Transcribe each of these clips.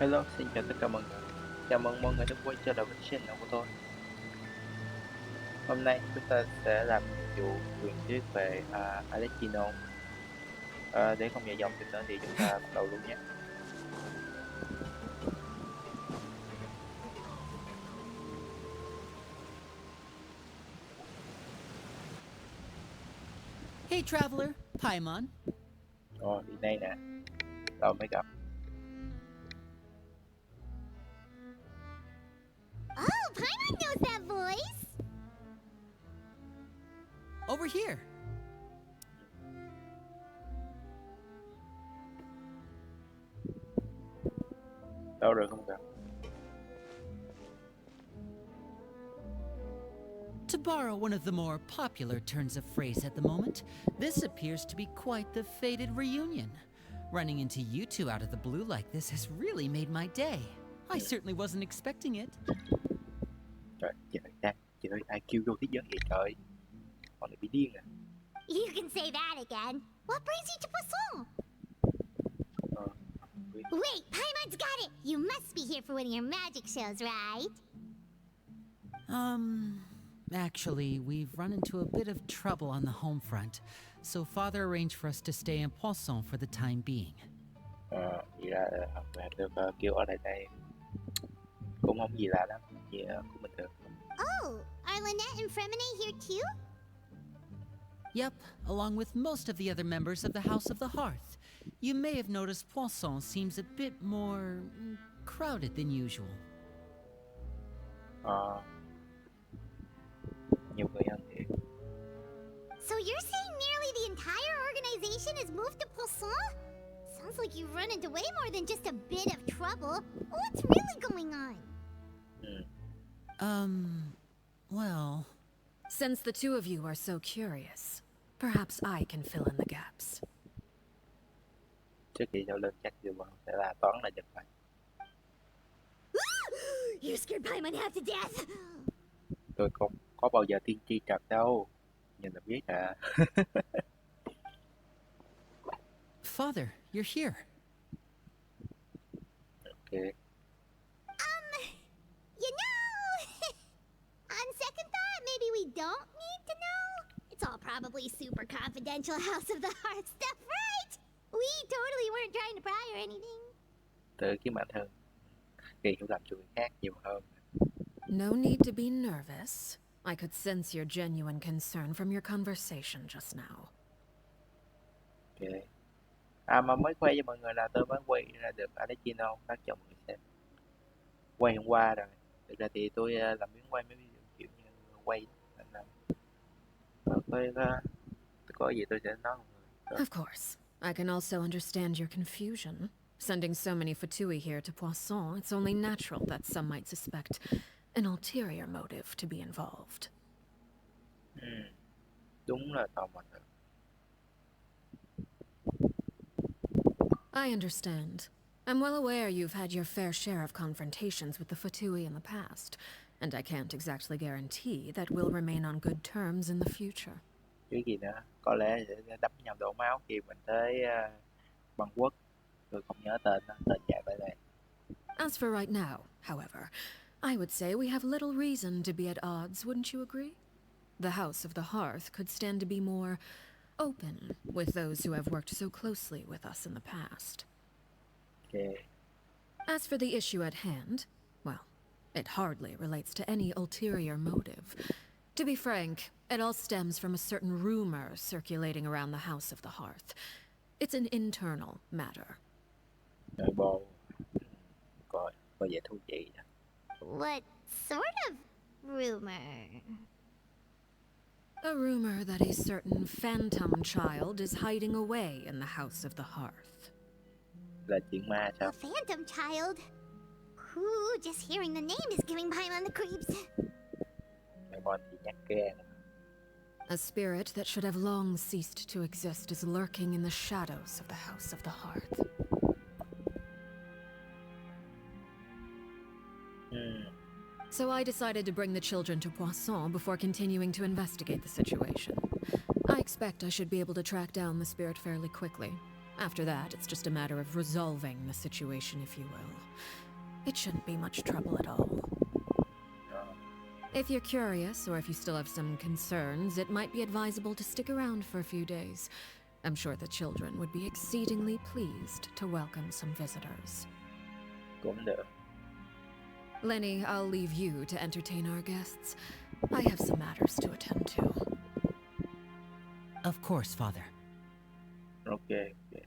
Hello, xin chào tất cả mọi người. Chào mừng mọi người đã quay trở lại với channel của tôi. Hôm nay chúng ta sẽ làm nhiệm vụ truyền thuyết về Arlecchino. Để không dài dòng thêm nữa thì chúng ta bắt đầu luôn nhé. Hey, traveler, Paimon. Rồi, đi đây nè. Rồi mới gặp. Oh, Paimon knows that voice! Over here. Đâu rồi không gặp. To borrow one of the more popular turns of phrase at the moment, this appears to be quite the fated reunion. Running into you two out of the blue like this has really made my day. I certainly wasn't expecting it. Trời, trời ơi, ai kêu vô thế giới vậy trời. Bọn này bị điên à. You can say that again. What brings you to Poisson? Wait, Paimon's got it! You must be here for one of your magic shows, right? Actually, we've run into a bit of trouble on the home front, so Father arranged for us to stay in Poisson for the time being. Vậy là được kêu ở lại đây cũng không gì lạ lắm, chỉ cũng bình thường. Oh, are Lynette and Fremine here too? Yep, along with most of the other members of the House of the Hearth. You may have noticed Poisson seems a bit more crowded than usual. Nhiều người hơn thì So you're saying nearly the entire organization has moved to Poisson? Sounds like you've run into way more than just a bit of trouble. What's really going on? Well... Since the two of you are so curious, perhaps I can fill in the gaps. trước khi giao lên chắc điều bọn sẽ là toán là giật mình. You scared Paimon half to death! Tôi không có bao giờ tiên tri trật đâu, nhìn là biết à. Father, you're here. Ok. You know, on second thought, maybe we don't need to know. It's all probably super confidential House of the Heart stuff, right? We totally weren't trying to pry or anything. Tự kiếm bản thân kỳ hiểu lầm cho người khác nhiều hơn. No need to be nervous. I could sense your genuine concern from your conversation just now. Ok. Mà mới quay cho mọi người là tôi mới quay ra được Arlecchino phát cho mọi người xem. Quay hôm qua rồi. Thực ra thì tôi làm biến quay mấy video kiểu như quay nên là tôi có gì tôi sẽ nói mọi người. Of course. I can also understand your confusion. Sending so many Fatui here to Poisson, it's only natural that some might suspect an ulterior motive to be involved. Đúng là tò mò thật. I understand. I'm well aware you've had your fair share of confrontations with the Fatui in the past, and I can't exactly guarantee that we'll remain on good terms in the future. Chứ gì nữa, có lẽ sẽ đấm nhau đổ máu khi mình tới băng quốc. Tôi không nhớ tên nó, tên dài vậy này. As for right now, however, I would say we have little reason to be at odds, wouldn't you agree? The House of the Hearth could stand to be more open with those who have worked so closely with us in the past. Okay. As for the issue at hand, well, it hardly relates to any ulterior motive. To be frank, it all stems from a certain rumor circulating around the House of the Hearth. It's an internal matter. Nội bộ. Có vẻ thú vị đó. What sort of rumor? A rumor that a certain phantom child is hiding away in the House of the Hearth. Là chuyện ma sao? A phantom child? Ooh, just hearing the name is giving Paimon the creeps. Nội bộ thì nhắc gan. A spirit that should have long ceased to exist is lurking in the shadows of the House of the Hearth. So I decided to bring the children to Poisson before continuing to investigate the situation. I expect I should be able to track down the spirit fairly quickly. After that, it's just a matter of resolving the situation, if you will. It shouldn't be much trouble at all. If you're curious, or if you still have some concerns, it might be advisable to stick around for a few days. I'm sure the children would be exceedingly pleased to welcome some visitors. Cũng được. Lenny, I'll leave you to entertain our guests. I have some matters to attend to. Of course, Father. Ok, ok.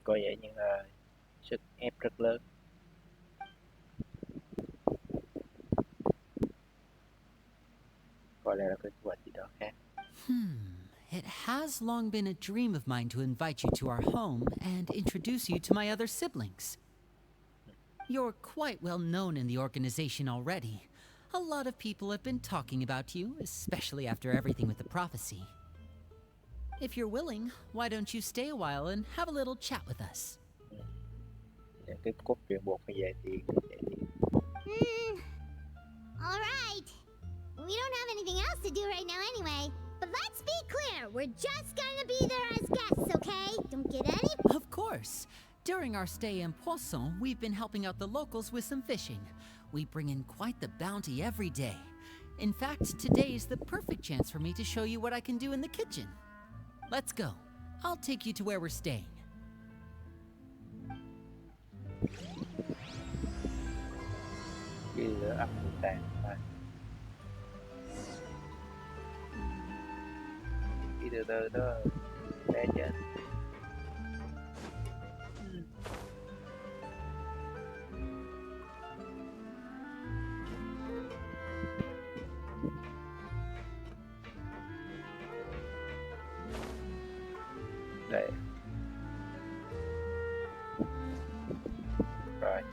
Có vẻ như là sức ép rất lớn. Coi là cái quả gì đó khác. It has long been a dream of mine to invite you to our home and introduce you to my other siblings. You're quite well known in the organization already. A lot of people have been talking about you, especially after everything with the prophecy. If you're willing, why don't you stay a while and have a little chat with us? Những cái cốt truyện buộc phải về thì về đi. Alright. We don't have anything else to do right now anyway. But let's be clear, we're just gonna be there as guests, okay? Don't get any... Of course. During our stay in Poisson, we've been helping out the locals with some fishing. We bring in quite the bounty every day. In fact, today is the perfect chance for me to show you what I can do in the kitchen. Let's go. I'll take you to where we're staying. Cái lửa ấm của tàn thôi. Đi từ từ đó để chết. Đây. Rồi.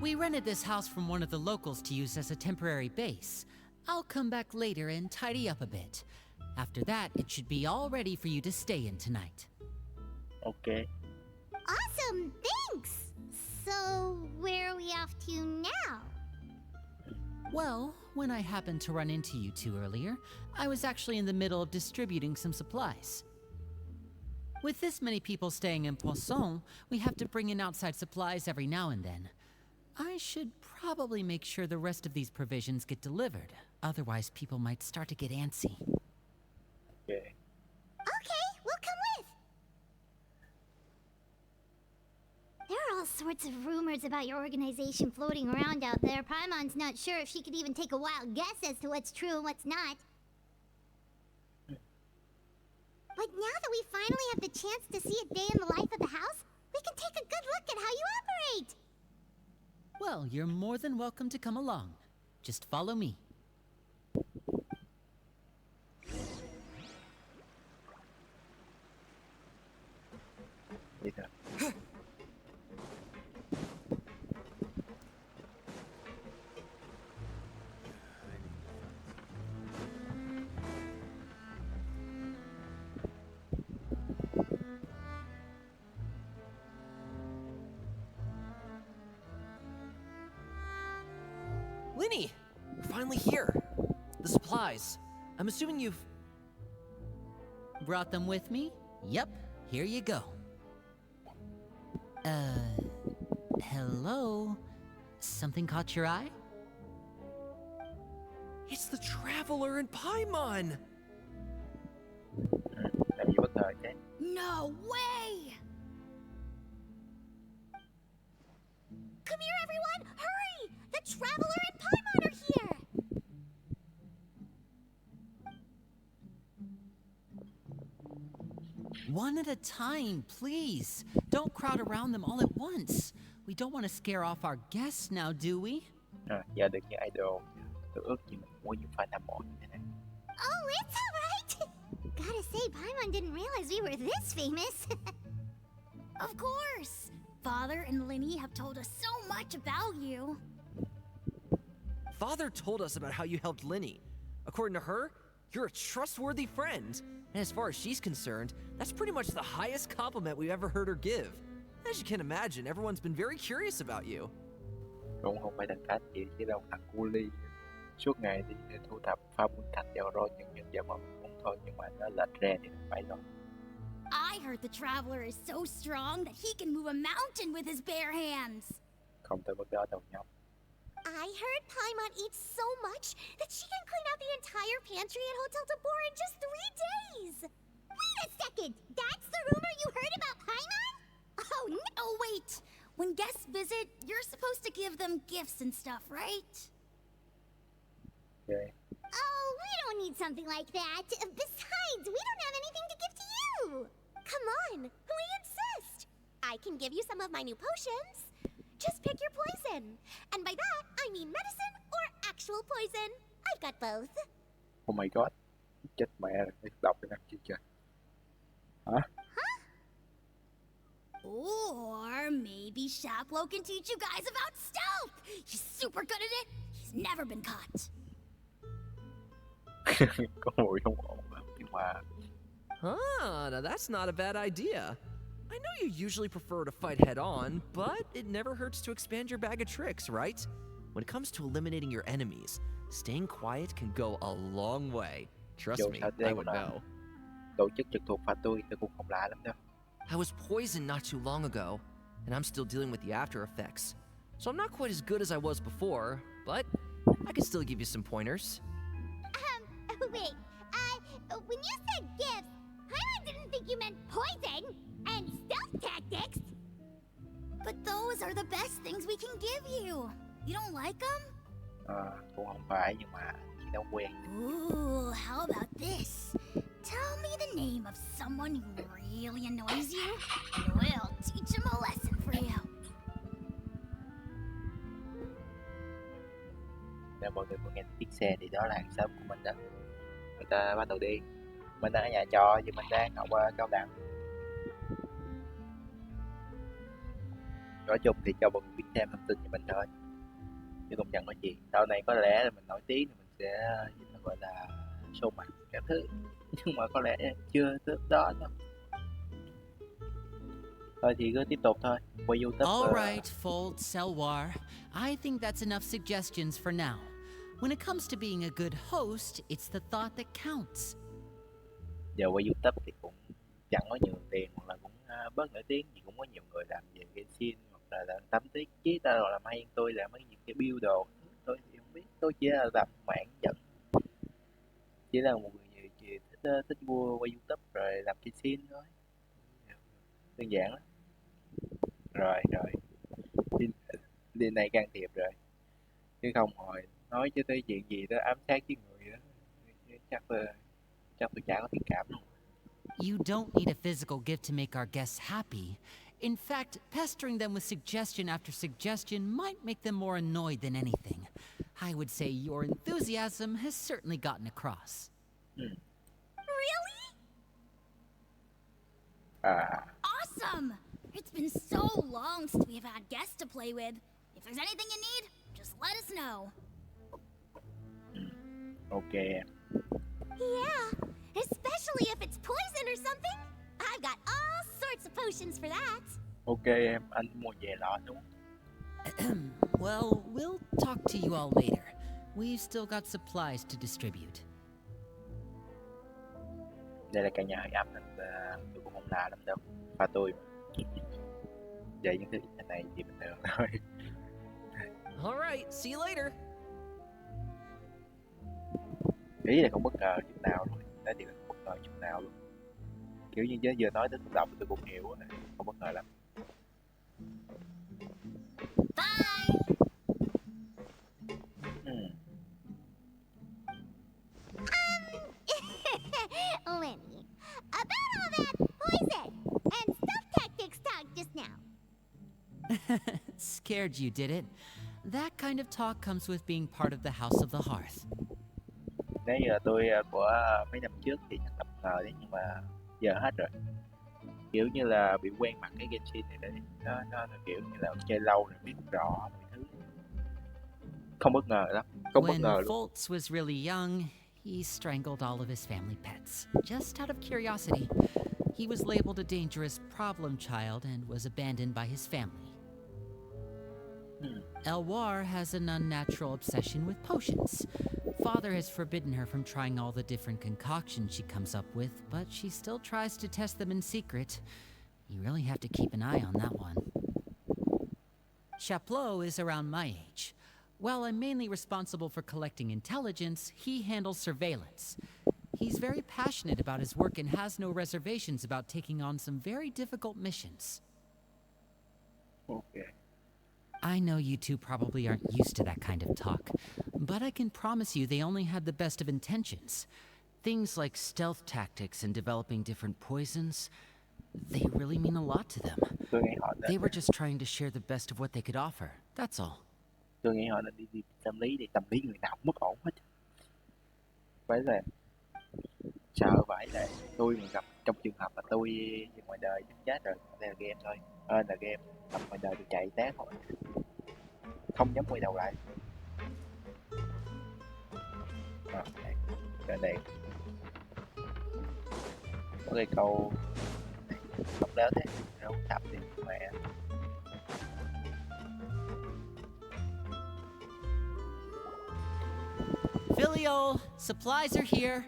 We rented this house from one of the locals to use as a temporary base. I'll come back later and tidy up a bit. After that, it should be all ready for you to stay in tonight. Ok. Awesome, thanks! So, where are we off to now? Well, when I happened to run into you two earlier, I was actually in the middle of distributing some supplies. With this many people staying in Poisson, we have to bring in outside supplies every now and then. I should probably make sure the rest of these provisions get delivered. Otherwise, people might start to get antsy. Ok. Okay, we'll come with! There are all sorts of rumors about your organization floating around out there. Paimon's not sure if she could even take a wild guess as to what's true and what's not. But now that we finally have the chance to see a day in the life of the house, we can take a good look at how you operate! Well, you're more than welcome to come along. Just follow me. Đi thôi. Linny! We're finally here. The supplies. I'm assuming you've... Brought them with me? Yep, here you go. Hello? Something caught your eye? It's the Traveler in Paimon! Làm gì bất ngờ thế? No way! Come here, everyone! Hurry! The Traveler and Paimon are here! One at a time, please. Don't crowd around them all at once. We don't want to scare off our guests now, do we? Giờ được như idol. Tôi ước gì mình muốn những pha nam mộ như thế này. Oh, it's alright! Gotta say, Paimon didn't realize we were this famous. Of course! Father and Linny have told us so much about you. Father told us about how you helped Linny. According to her, you're a trustworthy friend. And as far as she's concerned, that's pretty much the highest compliment we've ever heard her give. As you can imagine, everyone's been very curious about you. Cũng không phải thằng cách gì chứ đâu, thằng cu ly suốt ngày đi thu thập pha bún thạch vào rồi những nhân vật mà mình muốn thôi, nhưng mà nó lệch ra thì không phải rồi. I heard the traveler is so strong that he can move a mountain with his bare hands. Không tới mức đó đâu nhóc. I heard Paimon eats so much that she can clean out the entire pantry at Hotel Tabor in just 3 days. Wait a second, that's the rumor you heard about Paimon? Oh, no, wait. When guests visit, you're supposed to give them gifts and stuff, right? Okay. Oh, we don't need something like that. Besides, we don't have anything to give to you. Come on, we insist. I can give you some of my new potions. Just pick your poison. And by that, I mean medicine or actual poison. I've got both. Oh my god. Chết mẹ rồi, đọc cái năm chi trời. Hả? Or maybe Shaplo can teach you guys about stealth. He's super good at it. He's never been caught. Có mùi không ổn nhưng mà Now that's not a bad idea. I know you usually prefer to fight head on, but it never hurts to expand your bag of tricks, right? When it comes to eliminating your enemies, staying quiet can go a long way. Trust dù me, sao I đây would là know. tổ chức trực thuộc pha tôi cũng không lạ lắm đâu. I was poisoned not too long ago, and I'm still dealing with the after effects. So I'm not quite as good as I was before, but I can still give you some pointers. Wait, when you said gifts, Paimon didn't think you meant poison and stealth tactics. But those are the best things we can give you. You don't like them? Cũng không phải nhưng mà chị đâu quen. Ooh, how about this? Tell me the name of someone who really annoys you, and we'll teach him a lesson for you. Nếu mọi người có nghe tiếng xe thì đó là hàng xóm của mình đó. Người ta bắt đầu đi. Mình đang ở nhà trọ và mình đang học cao đẳng. Nói chung thì cho mọi người biết thêm thông tin về mình thôi. Chứ không chẳng có gì. Sau này có lẽ là mình nổi tiếng thì mình sẽ gọi là show mặt các thứ. Nhưng mà có lẽ chưa tới đó đâu. Thôi thì cứ tiếp tục thôi. Qua YouTube. All right, Fold Selwar. I think that's enough suggestions for now. When it comes to being a good host, it's the thought that counts. Giờ qua YouTube thì cũng chẳng có nhiều tiền hoặc là cũng bớt nổi tiếng thì cũng có nhiều người làm về game scene hoặc là tắm tiết chí ta rồi làm hay tôi làm mấy những cái build đồ tôi thì không biết, tôi chỉ là làm mạng dẫn, chỉ là một người thích vua qua YouTube rồi làm cái scene thôi, đơn giản lắm. Rồi đi này can thiệp rồi chứ không hồi nói chứ tới chuyện gì đó ám sát với người đó chắc tôi chả có thiện cảm luôn. You don't need a physical gift to make our guests happy. In fact, pestering them with suggestion after suggestion might make them more annoyed than anything. I would say your enthusiasm has certainly gotten across. Really? Awesome! It's been so long since we've had guests to play with. If there's anything you need, just let us know. Ok. Yeah, especially if it's poison or something. I've got all sorts of potions for that. Ok em, anh mua về lọ đúng. Well, we'll talk to you all later. We've still got supplies to distribute. Đây là cả nhà hơi ấm nên tôi cũng không lạ lắm đâu. Pha tôi mà. Vậy những thứ này thì bình thường thôi. Alright, see you later. Ý là không bất ngờ chút nào luôn. Nói thì là không bất ngờ chút nào luôn. Kiểu như giờ nói tới đọc tôi cũng hiểu, không bất ngờ lắm. Bye! Lenny, about all that poison and stealth tactics talk just now. Scared you, did it? That kind of talk comes with being part of the House of the Hearth. Nếu như là tôi của mấy năm trước thì chắc bất ngờ đấy, nhưng mà giờ hết rồi. Kiểu như là bị quen mặt cái game scene này đấy. Nó kiểu như là chơi lâu rồi biết rõ mọi thứ. Không bất ngờ lắm, không bất When ngờ luôn. Foltz was really young, he strangled all of his family pets, just out of curiosity. He was labeled a dangerous problem child and was abandoned by his family. Elwar has an unnatural obsession with potions. Father has forbidden her from trying all the different concoctions she comes up with, but she still tries to test them in secret. You really have to keep an eye on that one. Chaplot is around my age. While I'm mainly responsible for collecting intelligence, he handles surveillance. He's very passionate about his work and has no reservations about taking on some very difficult missions. Ok. I know you two probably aren't used to that kind of talk, but I can promise you they only had the best of intentions. Things like stealth tactics and developing different poisons, they really mean a lot to them. Tôi nghĩ họ They nên were just trying to share the best of what they could offer, that's all. tôi nghĩ họ nên đi tâm lý đi, tâm lý người nào cũng bất ổn hết. Phải là sợ vãi là tôi mà gặp trong trường hợp mà tôi ngoài đời chắc chết rồi. Đây là game thôi, là game gặp ngoài đời thì chạy té thôi, không dám quay đầu lại. Đây đây có cái câu không đéo thế đâu tập thì mẹ. Filial, supplies are here.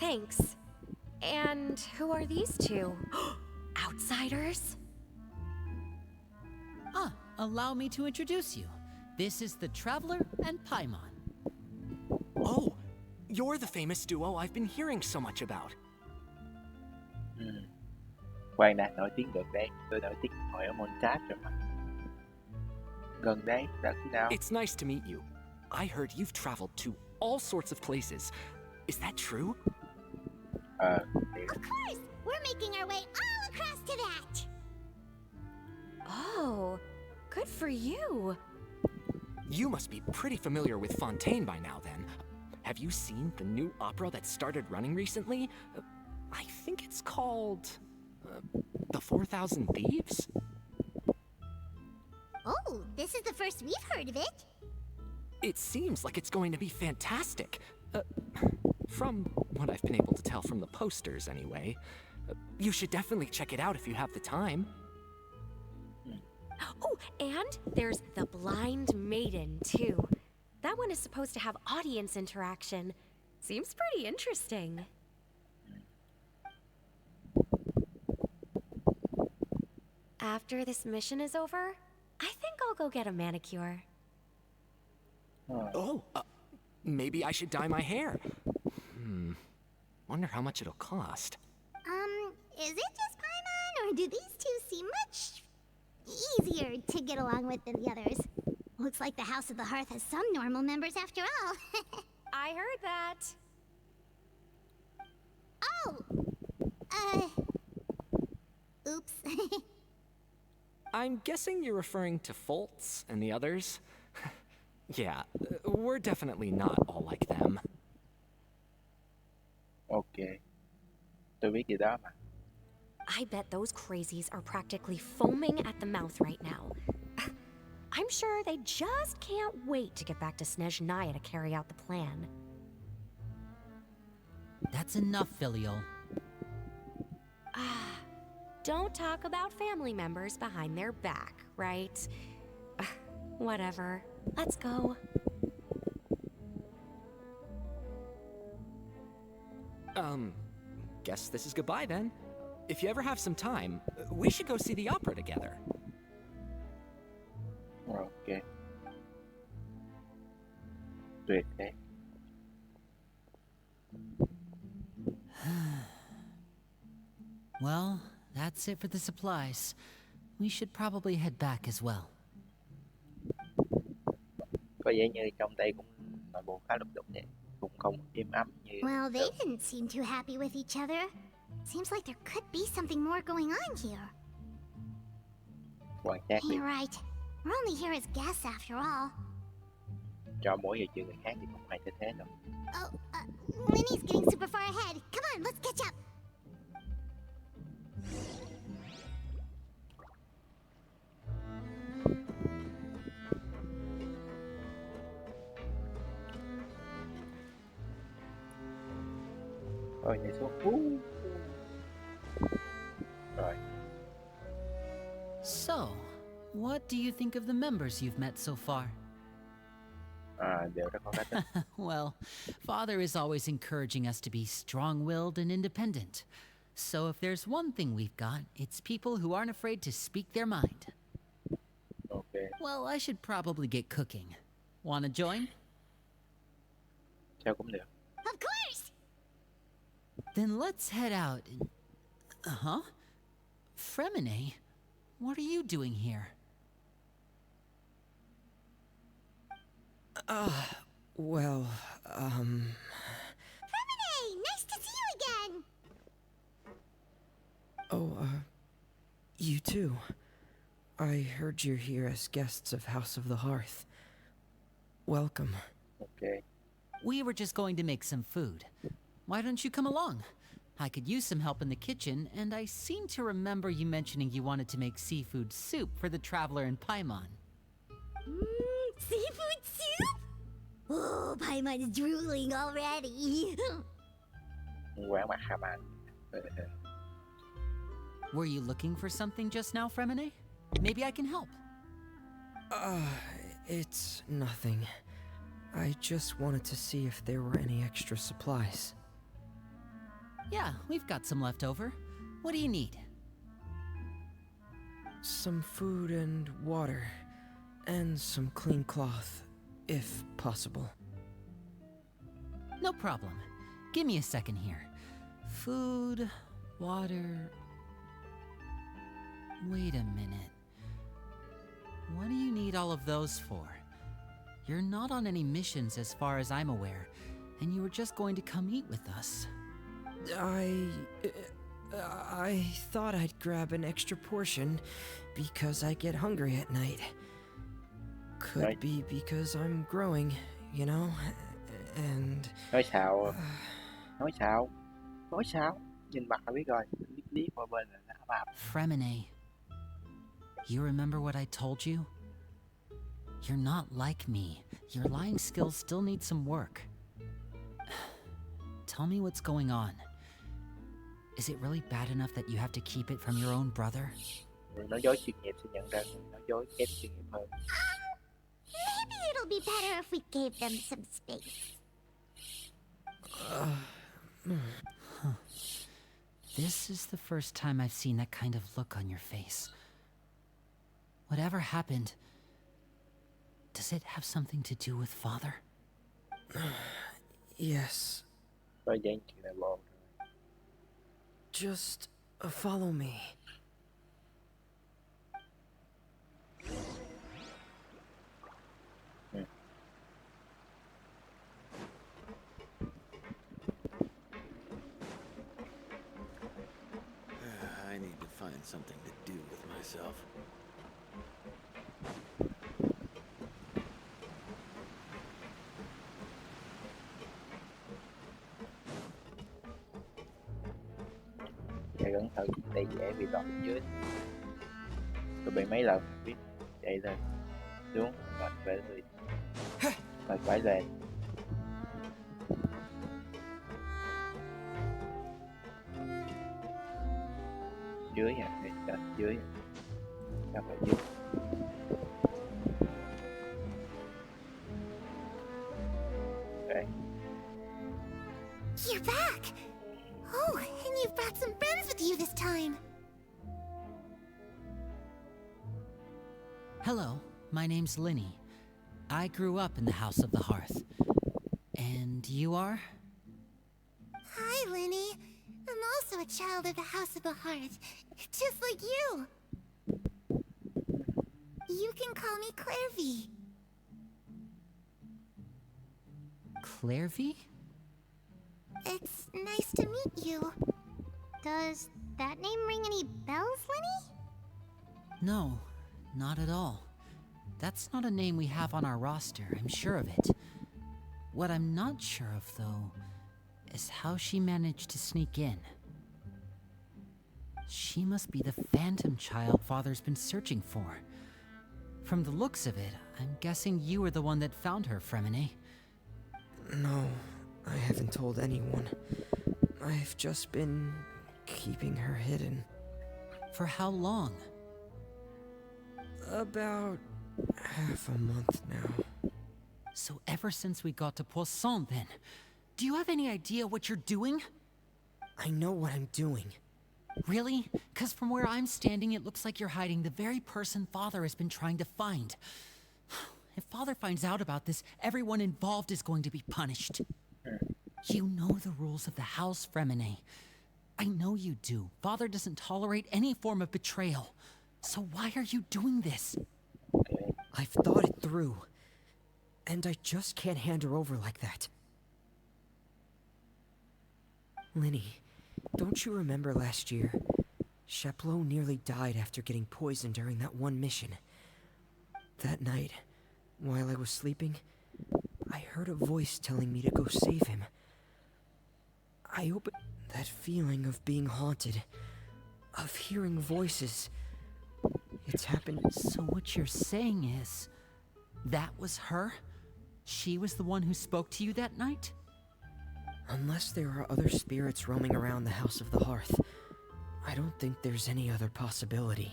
Thanks. And who are these two? Outsiders? Allow me to introduce you. This is the Traveler and Paimon. Oh, you're the famous duo I've been hearing so much about. Khoan đã, nổi tiếng gần đây, tôi nổi tiếng hồi ở Montage rồi mà. Gần đây, đã khi nào? It's nice to meet you. I heard you've traveled to all sorts of places. Is that true? Thì Of course! We're making our way all across to that! Oh, good for you. You must be pretty familiar with Fontaine by now, then. Have you seen the new opera that started running recently? I think it's called... The 4,000 Thieves? Oh, this is the first we've heard of it. It seems like it's going to be fantastic. From what I've been able to tell from the posters, anyway. You should definitely check it out if you have the time. Oh, and there's The Blind Maiden, too. That one is supposed to have audience interaction. Seems pretty interesting. After this mission is over, I think I'll go get a manicure. Oh, maybe I should dye my hair. Wonder how much it'll cost. Is it just Paimon, or do these two seem much easier to get along with than the others? Looks like the House of the Hearth has some normal members after all. I heard that. Oh! Oops. I'm guessing you're referring to Foltz and the others? Yeah, we're definitely not all like them. ok. Tôi biết gì đó mà. I bet those crazies are practically foaming at the mouth right now. I'm sure they just can't wait to get back to Snezhnaya to carry out the plan. That's enough, Filial. Don't talk about family members behind their back, right? Whatever. Let's go. Guess this is goodbye then. If you ever have some time, we should go see the opera together. Ok. Tuyệt đấy. Well, that's it for the supplies. We should probably head back as well. Có vẻ như trong đây cũng nội bộ khá lục đục nhỉ. Cũng không êm ấm như... Well, they didn't seem too happy with each other. Seems like there could be something more going on here. Quan sát đi. You're right. We're only here as guests after all. Cho mỗi giờ chuyện người khác thì không hay thế đâu. Oh, Winnie's getting super far ahead. Come on, let's catch up. Rồi nhảy xuống. Rồi. So, what do you think of the members you've met so far? Đều rất có cách đó. Well, Father is always encouraging us to be strong-willed and independent. So if there's one thing we've got, it's people who aren't afraid to speak their mind. Ok. Well, I should probably get cooking. Wanna join? Sao cũng được. Of course! Then let's head out and... Uh-huh. Fremine, what are you doing here? Well, Hey, nice to see you again! You too. I heard you're here as guests of House of the Hearth. Welcome. Ok. We were just going to make some food. Why don't you come along? I could use some help in the kitchen, and I seem to remember you mentioning you wanted to make seafood soup for the traveler in Paimon. Seafood soup? Oh, Paimon is drooling already. Quán mặt hàm ăn. Were you looking for something just now, Fremine? Maybe I can help. It's nothing. I just wanted to see if there were any extra supplies. Yeah, we've got some left over. What do you need? Some food and water, and some clean cloth, if possible. No problem. Give me a second here. Food, water... Wait a minute. What do you need all of those for? You're not on any missions as far as I'm aware, and you were just going to come eat with us. I thought I'd grab an extra portion because I get hungry at night. Could Right. be because I'm growing, you know, and... Nói sao? Nói sao? Nói sao? Nhìn mặt là biết rồi. Liếc qua bên là nó ấm áp. Fremine, you remember what I told you? You're not like me. Your lying skills still need some work. Tell me what's going on. Is it really bad enough that you have to keep it from your own brother? Người nói dối chuyên nghiệp sẽ nhận ra người nói dối kém chuyên nghiệp hơn. Maybe it'll be better if we gave them some space. This is the first time I've seen that kind of look on your face. Whatever happened, does it have something to do with Father? Yes, Rồi dán chuyện này vô. just follow me. I need to find something to do with myself. Chạy cẩn thận, đây dễ bị lọt dưới. Tôi bị mấy lần biết chạy lên xuống và về người phải phải lên. Dưới nha, đây trên dưới, chắc là dưới. Okay. You're back! Oh, and you've brought some friends with you this time. Hello, my name's Linny. I grew up in the House of the Hearth. And you are? Hi, Linny. I'm also a child of the House of the Hearth, just like you. You can call me Clairvy. Clairvy? It's nice to meet you. Does that name ring any bells, Linny? No, not at all. That's not a name we have on our roster, I'm sure of it. What I'm not sure of, though, is how she managed to sneak in. She must be the phantom child Father's been searching for. From the looks of it, I'm guessing you were the one that found her, Fremine. No, I haven't told anyone. I've just been keeping her hidden. For how long? About half a month now. So ever since we got to Poisson, then. Do you have any idea what you're doing? I know what I'm doing. Really? Because from where I'm standing, it looks like you're hiding the very person Father has been trying to find. If Father finds out about this, everyone involved is going to be punished. You know the rules of the house, Fremine. I know you do. Father doesn't tolerate any form of betrayal. So why are you doing this? I've thought it through. And I just can't hand her over like that. Linny, don't you remember last year? Chaplot nearly died after getting poisoned during that one mission. That night, while I was sleeping, I heard a voice telling me to go save him. I opened that feeling of being haunted, of hearing voices. It's happened. So what you're saying is, that was her? She was the one who spoke to you that night? Unless there are other spirits roaming around the House of the Hearth, I don't think there's any other possibility.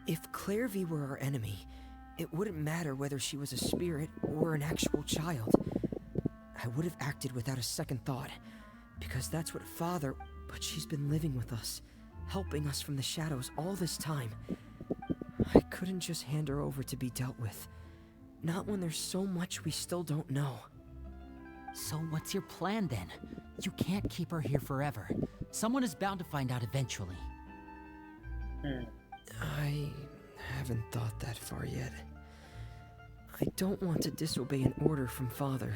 If Clairvy were our enemy, it wouldn't matter whether she was a spirit or an actual child. I would have acted without a second thought, because that's what Father... But she's been living with us, helping us from the shadows all this time. I couldn't just hand her over to be dealt with. Not when there's so much we still don't know. So what's your plan then? You can't keep her here forever. Someone is bound to find out eventually. I haven't thought that far yet. I don't want to disobey an order from Father,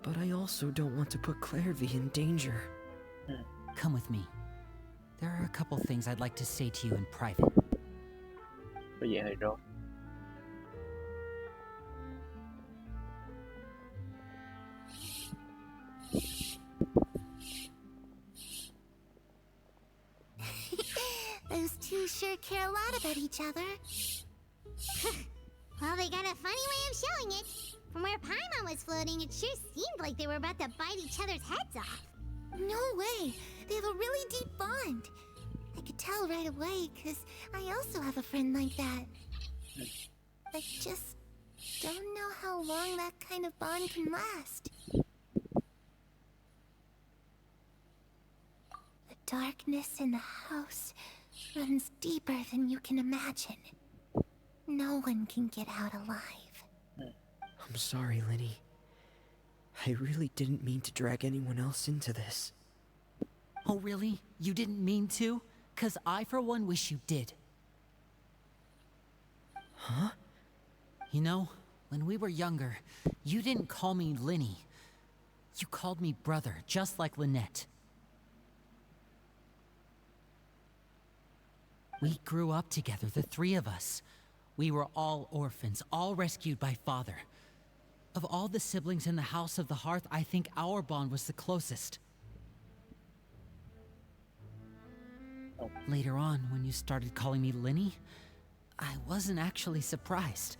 but I also don't want to put Clairvy in danger. Come with me. There are a couple things I'd like to say to you in private. Có vẻ hơi rối. Those two sure care a lot about each other. Well, they got a funny way of showing it. From where Paimon was floating, it sure seemed like they were about to bite each other's heads off. No way! They have a really deep bond. I could tell right away, because I also have a friend like that. I just don't know how long that kind of bond can last. The darkness in the house runs deeper than you can imagine. No one can get out alive. I'm sorry, Linny. I really didn't mean to drag anyone else into this. Oh really? You didn't mean to? 'Cause I for one wish you did. Huh? You know, when we were younger, you didn't call me Linny. You called me brother, just like Lynette. We grew up together, the three of us. We were all orphans, all rescued by Father. Of all the siblings in the House of the Hearth, I think our bond was the closest. Later on, when you started calling me Linny, I wasn't actually surprised.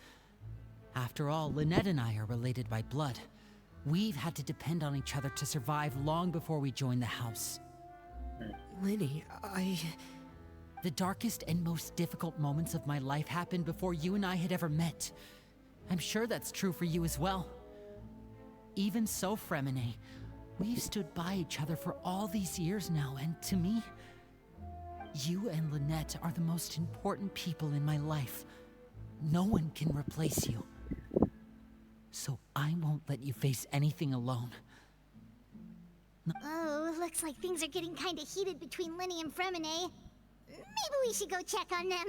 After all, Lynette and I are related by blood. We've had to depend on each other to survive long before we joined the house. Linny, The darkest and most difficult moments of my life happened before you and I had ever met. I'm sure that's true for you as well. Even so, Fremine, we've stood by each other for all these years now, and to me, you and Lynette are the most important people in my life. No one can replace you. So I won't let you face anything alone. Oh, looks like things are getting kinda heated between Linny and Fremine. Maybe we should go check on them.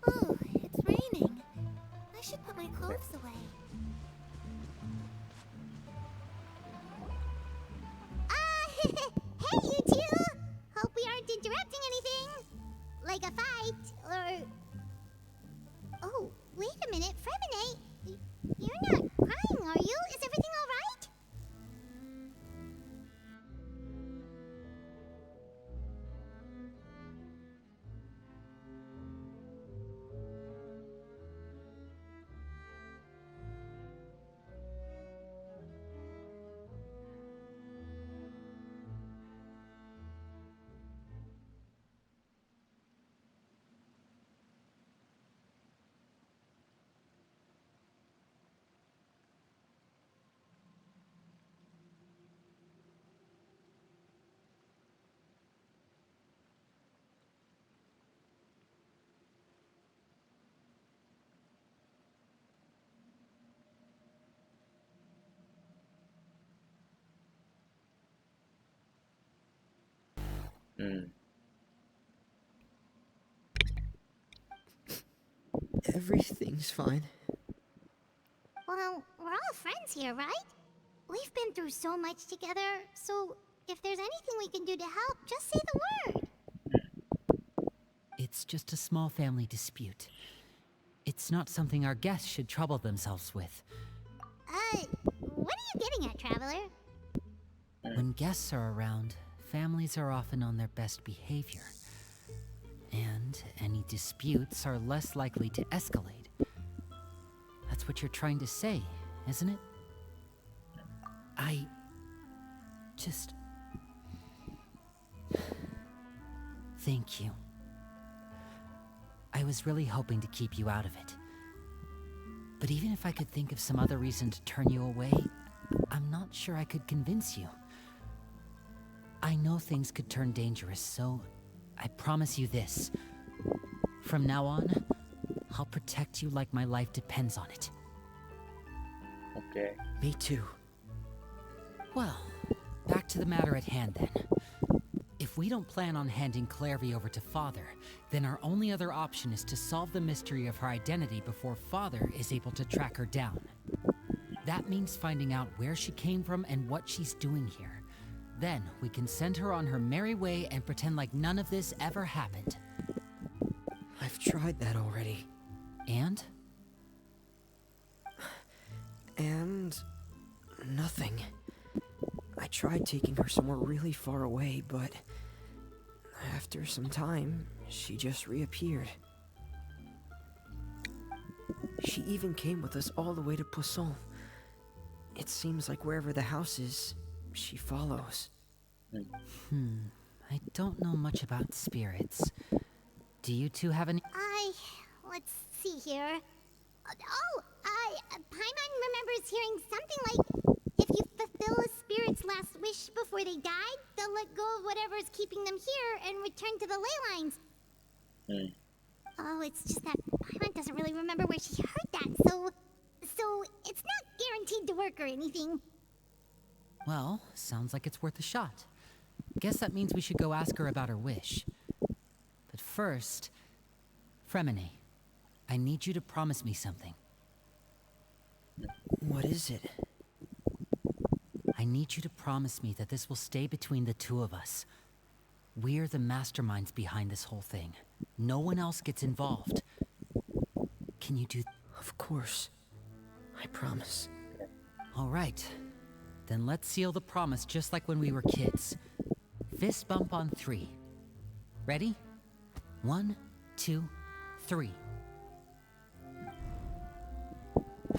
Oh, it's raining. I should put my clothes away. Hey, you two! Hope we aren't interrupting anything. Like a fight, or... Oh, wait a minute, Fremine. You're not crying, are you? Is everything all right? Ừ. Everything's fine. Well, we're all friends here, right? We've been through so much together, so if there's anything we can do to help, just say the word. It's just a small family dispute. It's not something our guests should trouble themselves with. What are you getting at, Traveler? When guests are around, families are often on their best behavior. And any disputes are less likely to escalate. That's what you're trying to say, isn't it? I just... Thank you. I was really hoping to keep you out of it. But even if I could think of some other reason to turn you away, I'm not sure I could convince you. I know things could turn dangerous, so I promise you this. From now on, I'll protect you like my life depends on it. Ok. Me too. Well, back to the matter at hand then. If we don't plan on handing Clairvy over to Father, then our only other option is to solve the mystery of her identity before Father is able to track her down. That means finding out where she came from and what she's doing here. Then we can send her on her merry way and pretend like none of this ever happened. I've tried that already. And? And... nothing. I tried taking her somewhere really far away, but... after some time, she just reappeared. She even came with us all the way to Poisson. It seems like wherever the house is, she follows. I don't know much about spirits. Do you two have any... Let's see here. Paimon remembers hearing something like, if you fulfill a spirit's last wish before they died, they'll let go of whatever's keeping them here and return to the ley lines. Oh, it's just that Paimon doesn't really remember where she heard that, so it's not guaranteed to work or anything. Well, sounds like it's worth a shot. Guess that means we should go ask her about her wish. But first, Fremine, I need you to promise me something. What is it? I need you to promise me that this will stay between the two of us. We're the masterminds behind this whole thing. No one else gets involved. Can you do... Of course. I promise. All right. Then let's seal the promise just like when we were kids. Fist bump on 3. Ready? 1, 2, 3.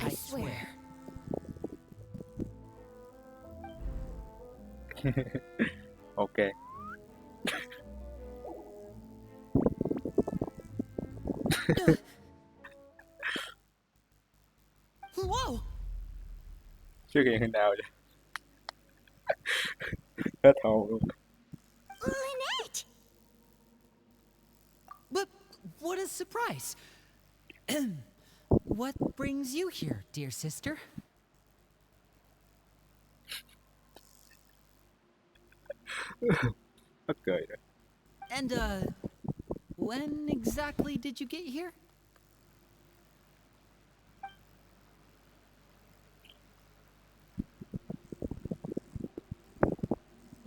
I swear. Ok. Whoa! Xuất hiện hình nào vậy? Hết hồn luôn. Lynette! But what a surprise! What brings you here, dear sister? Mắc cười rồi. And, when exactly did you get here?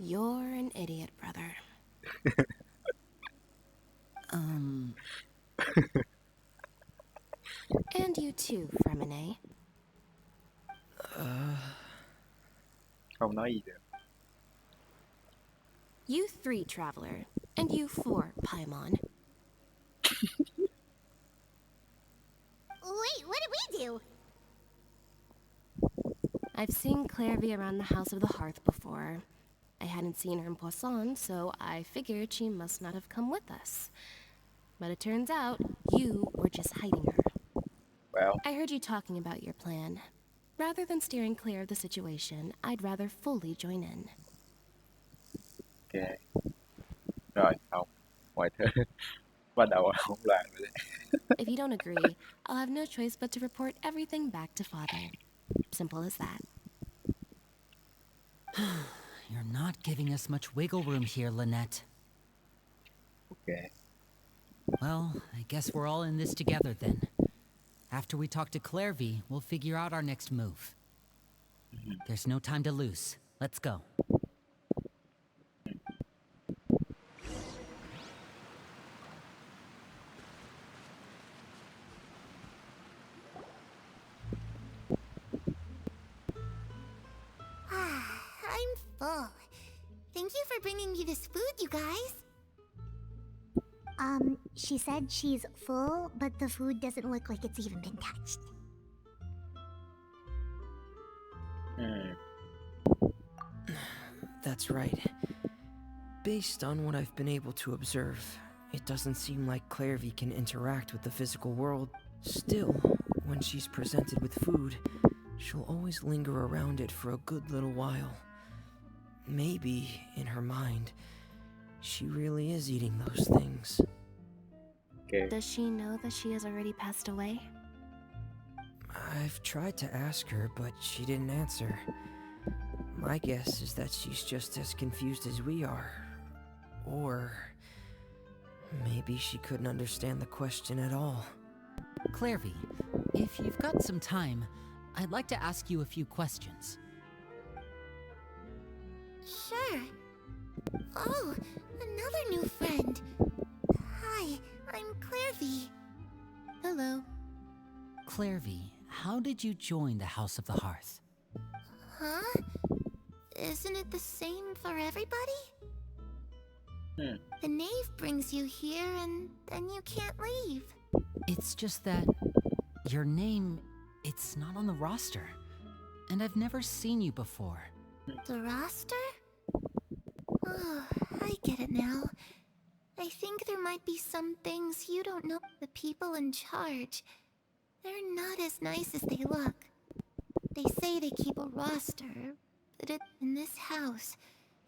You're an idiot, brother. And you too, Fremine. Không nói gì được. You 3, Traveler. And you 4, Paimon. Wait, what did we do? I've seen Clairvy around the House of the Hearth before. I hadn't seen her in Poisson, so I figured she must not have come with us. But it turns out you were just hiding her. Well, I heard you talking about your plan. Rather than steering clear of the situation, I'd rather fully join in. ok. Rồi, không. Mọi thứ bắt đầu hỗn loạn rồi đấy. If you don't agree, I'll have no choice but to report everything back to Father. Simple as that. You're not giving us much wiggle room here, Lynette. Ok. Well, I guess we're all in this together then. After we talk to Clairvy, we'll figure out our next move. There's no time to lose. Let's go. I'm full. Thank you for bringing me this food, you guys. She said she's full, but the food doesn't look like it's even been touched. That's right. Based on what I've been able to observe, it doesn't seem like Clairvy can interact with the physical world. Still, when she's presented with food, she'll always linger around it for a good little while. Maybe, in her mind, she really is eating those things. Ok. Does she know that she has already passed away? I've tried to ask her, but she didn't answer. My guess is that she's just as confused as we are. Or maybe she couldn't understand the question at all. Clairvy, if you've got some time, I'd like to ask you a few questions. Sure. Oh, another new friend. Hi, I'm Clairvy. Hello. Clairvy, how did you join the House of the Hearth? Huh? Isn't it the same for everybody? The knave brings you here and then you can't leave. It's just that your name, it's not on the roster. And I've never seen you before. The roster? Oh, I get it now. I think there might be some things you don't know. The people in charge, they're not as nice as they look. They say they keep a roster, but in this house,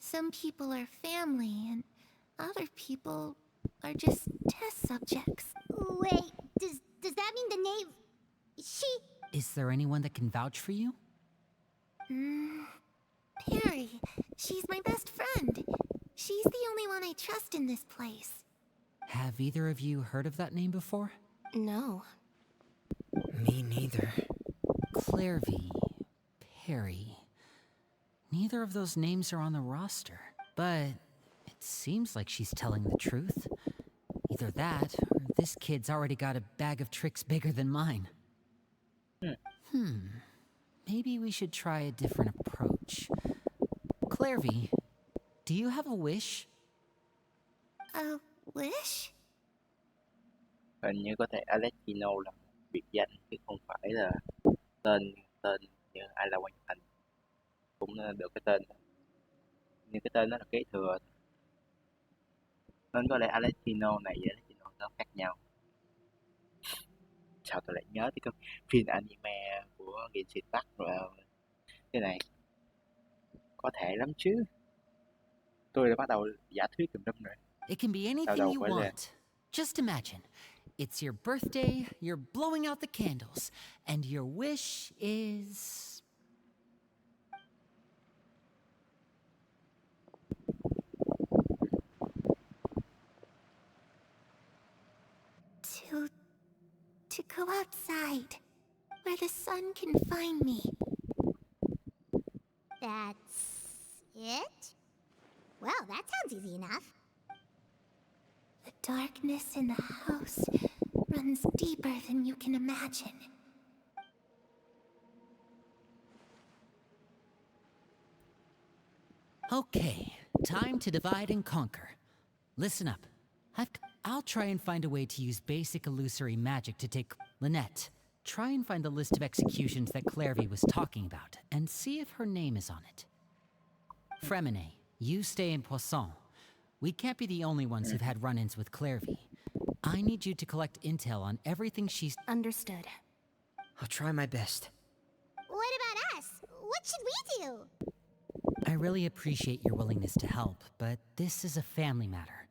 some people are family and other people are just test subjects. Wait, does that mean the knave... She... Is there anyone that can vouch for you? Perry, she's my best friend. She's the only one I trust in this place. Have either of you heard of that name before? No. Me neither. Clairvy, Perry. Neither of those names are on the roster, but it seems like she's telling the truth. Either that, or this kid's already got a bag of tricks bigger than mine. Maybe we should try a different approach. Clairvy, do you have a wish? A wish? Hình như có thể Arlecchino là một biệt danh chứ không phải là tên tên như ai là hoàn thành cũng được cái tên, nhưng cái tên nó là kế thừa nên có lẽ Arlecchino này với Arlecchino nó khác nhau. Sao tôi lại nhớ tới cái phim anime của nghệ sĩ Tắc rồi cái này có thể lắm chứ. Tôi đã bắt đầu giả thuyết tùm lum rồi. It can be anything đâu you phải là want. Just imagine. It's your birthday, you're blowing out the candles, and your wish is... To go outside, where the sun can find me. That's... it? Well, that sounds easy enough. The darkness in the house runs deeper than you can imagine. Okay, time to divide and conquer. Listen up. I'll try and find a way to use basic illusory magic to take... Lynette, try and find the list of executions that Clairvy was talking about, and see if her name is on it. Fremine, you stay in Poisson. We can't be the only ones who've had run-ins with Clairvy. I need you to collect intel on everything she's... Understood. I'll try my best. What about us? What should we do? I really appreciate your willingness to help, but this is a family matter.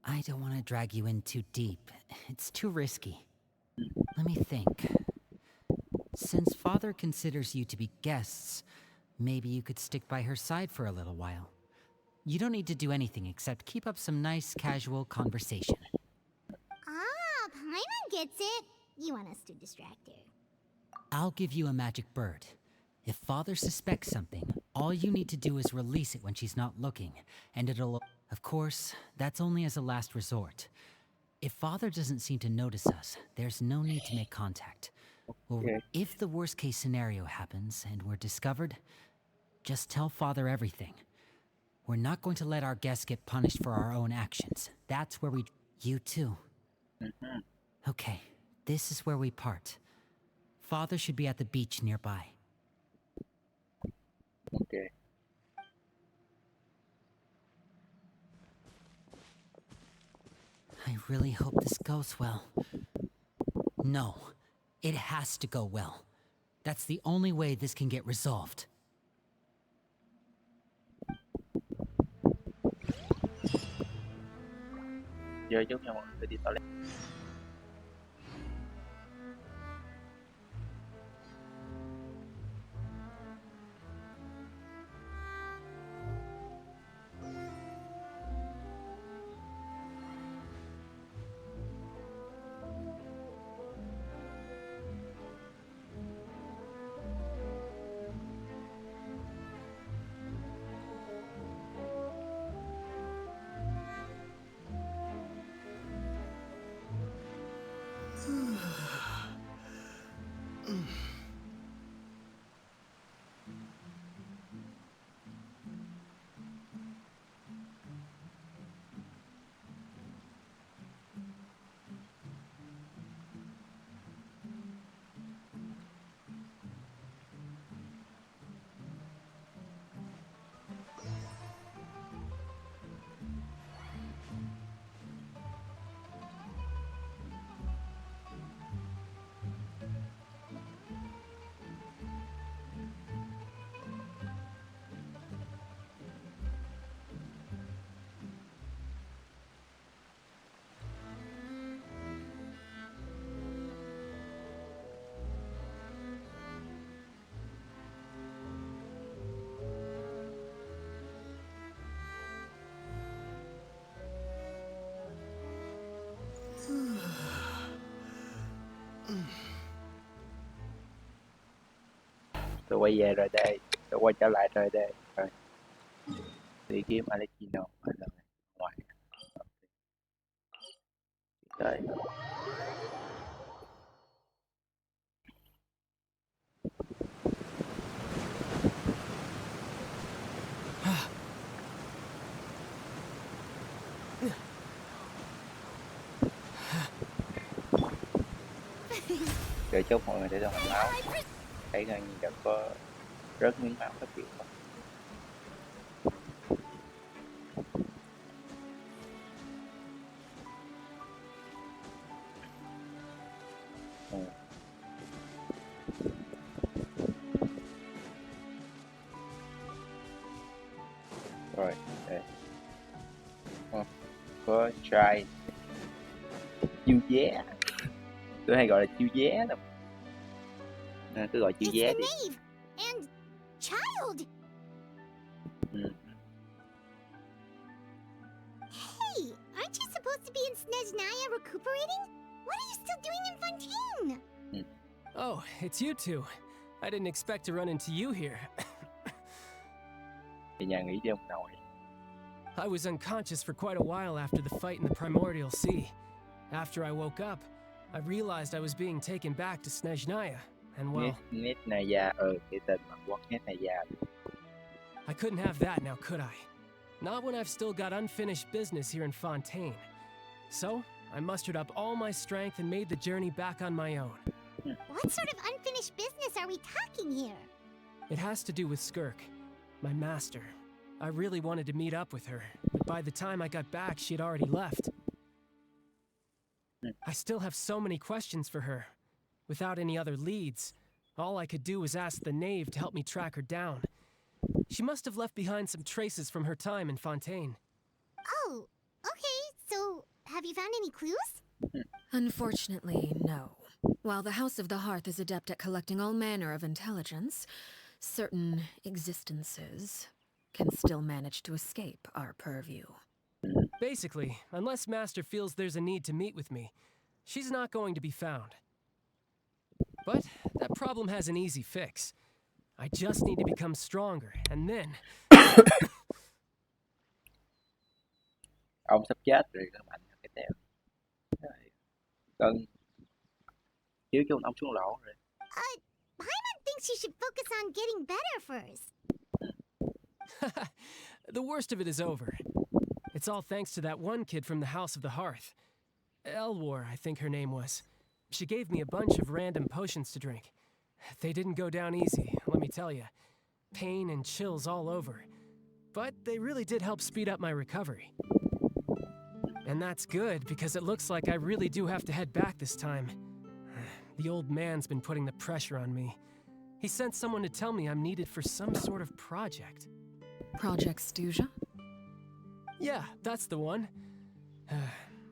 I don't want to drag you in too deep. It's too risky. Let me think. Since Father considers you to be guests, maybe you could stick by her side for a little while. You don't need to do anything except keep up some nice, casual conversation. Ah, Paimon gets it. You want us to distract her. I'll give you a magic bird. If Father suspects something, all you need to do is release it when she's not looking, and it'll... Of course, that's only as a last resort. If Father doesn't seem to notice us, there's no need to make contact. Well, Okay. if the worst case scenario happens and we're discovered, just tell Father everything. We're not going to let our guests get punished for our own actions. That's where we... You too. Mhm. Okay, this is where we part. Father should be at the beach nearby. Ok. I really hope this goes well. No, it has to go well. That's the only way this can get resolved. Giờ chúc cho mọi người đi toilet. Tôi quay về rồi đây, tôi quay trở lại rồi đây. Rồi. Đi kiếm Arlecchino ở lần này ngoài. Tới. Để chúc mọi người để cho mình máu. Thấy ngay nhìn đợt có rớt miếng máu các kiểu không? Ừ. Rồi, đây. Có trai chiêu vé. Tôi hay gọi là chiêu vé đâu. Nên cứ gọi chiêu It's vé the đi. knave and child. Ừ. Hey, aren't you supposed to be in Snezhnaya recuperating? What are you still doing in Fontaine? Oh, it's you two. I didn't expect to run into you here. Về nhà nghỉ đi ông nội. I was unconscious for quite a while after the fight in the Primordial Sea. After I woke up, I realized I was being taken back to Snezhnaya, and well, Snezhnaya, cái tên mặt quốc Snezhnaya. I couldn't have that now, could I? Not when I've still got unfinished business here in Fontaine. So, I mustered up all my strength and made the journey back on my own. What sort of unfinished business are we talking here? It has to do with Skirk, my master. I really wanted to meet up with her, but by the time I got back, she had already left. I still have so many questions for her. Without any other leads, all I could do was ask the knave to help me track her down. She must have left behind some traces from her time in Fontaine. Oh, okay, so have you found any clues? Unfortunately, no. While the House of the Hearth is adept at collecting all manner of intelligence, certain existences can still manage to escape our purview. Basically, unless Master feels there's a need to meet with me, she's not going to be found. But that problem has an easy fix. I just need to become stronger, and then... Ông sắp chết rồi, các bạn cái tèo. Cân chiếu cho ông xuống lỗ rồi. Paimon thinks you should focus on getting better first. The worst of it is over. It's all thanks to that one kid from the House of the Hearth. Elwar, I think her name was. She gave me a bunch of random potions to drink. They didn't go down easy, let me tell you. Pain and chills all over. But they really did help speed up my recovery. And that's good, because it looks like I really do have to head back this time. The old man's been putting the pressure on me. He sent someone to tell me I'm needed for some sort of project. Project Stuja? Yeah, that's the one.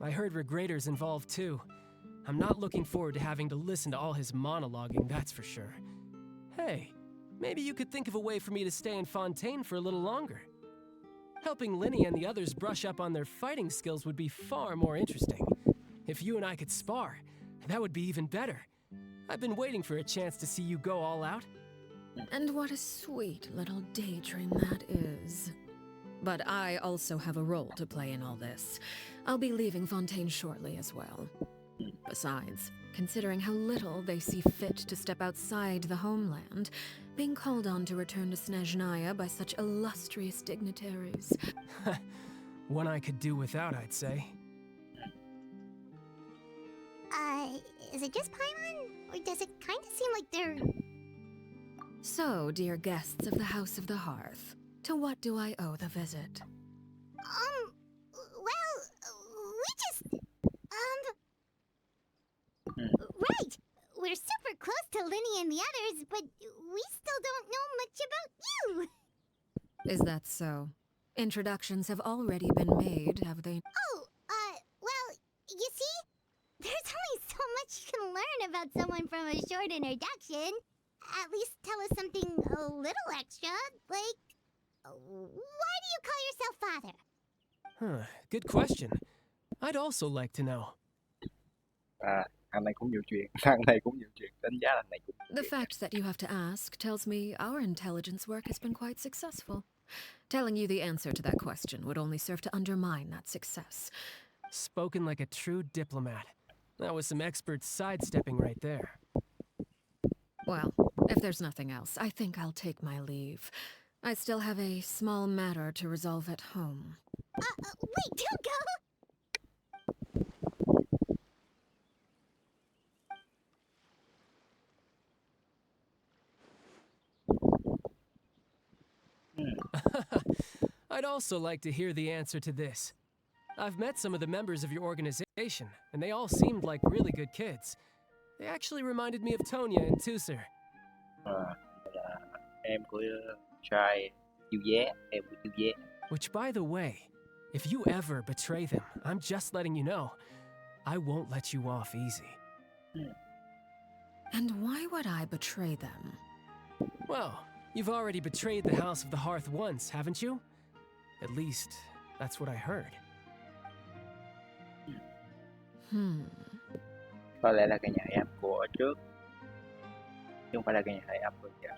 I heard Regrader's involved too. I'm not looking forward to having to listen to all his monologuing, that's for sure. Hey, maybe you could think of a way for me to stay in Fontaine for a little longer. Helping Linny and the others brush up on their fighting skills would be far more interesting. If you and I could spar, that would be even better. I've been waiting for a chance to see you go all out. And what a sweet little daydream that is. But I also have a role to play in all this. I'll be leaving Fontaine shortly as well. Besides, considering how little they see fit to step outside the homeland, being called on to return to Snezhnaya by such illustrious dignitaries. One I could do without, I'd say. Is it just Paimon? Or does it kind of seem like they're... So, dear guests of the House of the Hearth, to what do I owe the visit? Well, we just... Right! We're super close to Linny and the others, but we still don't know much about you! Is that so? Introductions have already been made, have they? Well, you see? There's only so much you can learn about someone from a short introduction. At least tell us something a little extra, like... Why do you call yourself father? Good question. I'd also like to know. Thằng này cũng nhiều chuyện, thằng này cũng nhiều chuyện, đánh giá thằng này cũng nhiều The chuyện. fact that you have to ask tells me our intelligence work has been quite successful. Telling you the answer to that question would only serve to undermine that success. Spoken like a true diplomat. That was some expert sidestepping right there. Well, if there's nothing else, I think I'll take my leave. I still have a small matter to resolve at home. Wait, don't go! I'd also like to hear the answer to this. I've met some of the members of your organization, and they all seemed like really good kids. They actually reminded me of Tonya and Tusser. Em của trai yêu vé, em của yêu vé. Which, by the way, if you ever betray them, I'm just letting you know, I won't let you off easy. And why would I betray them? Well, you've already betrayed the House of the Hearth once, haven't you? At least, that's what I heard. Có lẽ là cái nhà em của trước, chứ không phải là cái nhà em của giờ.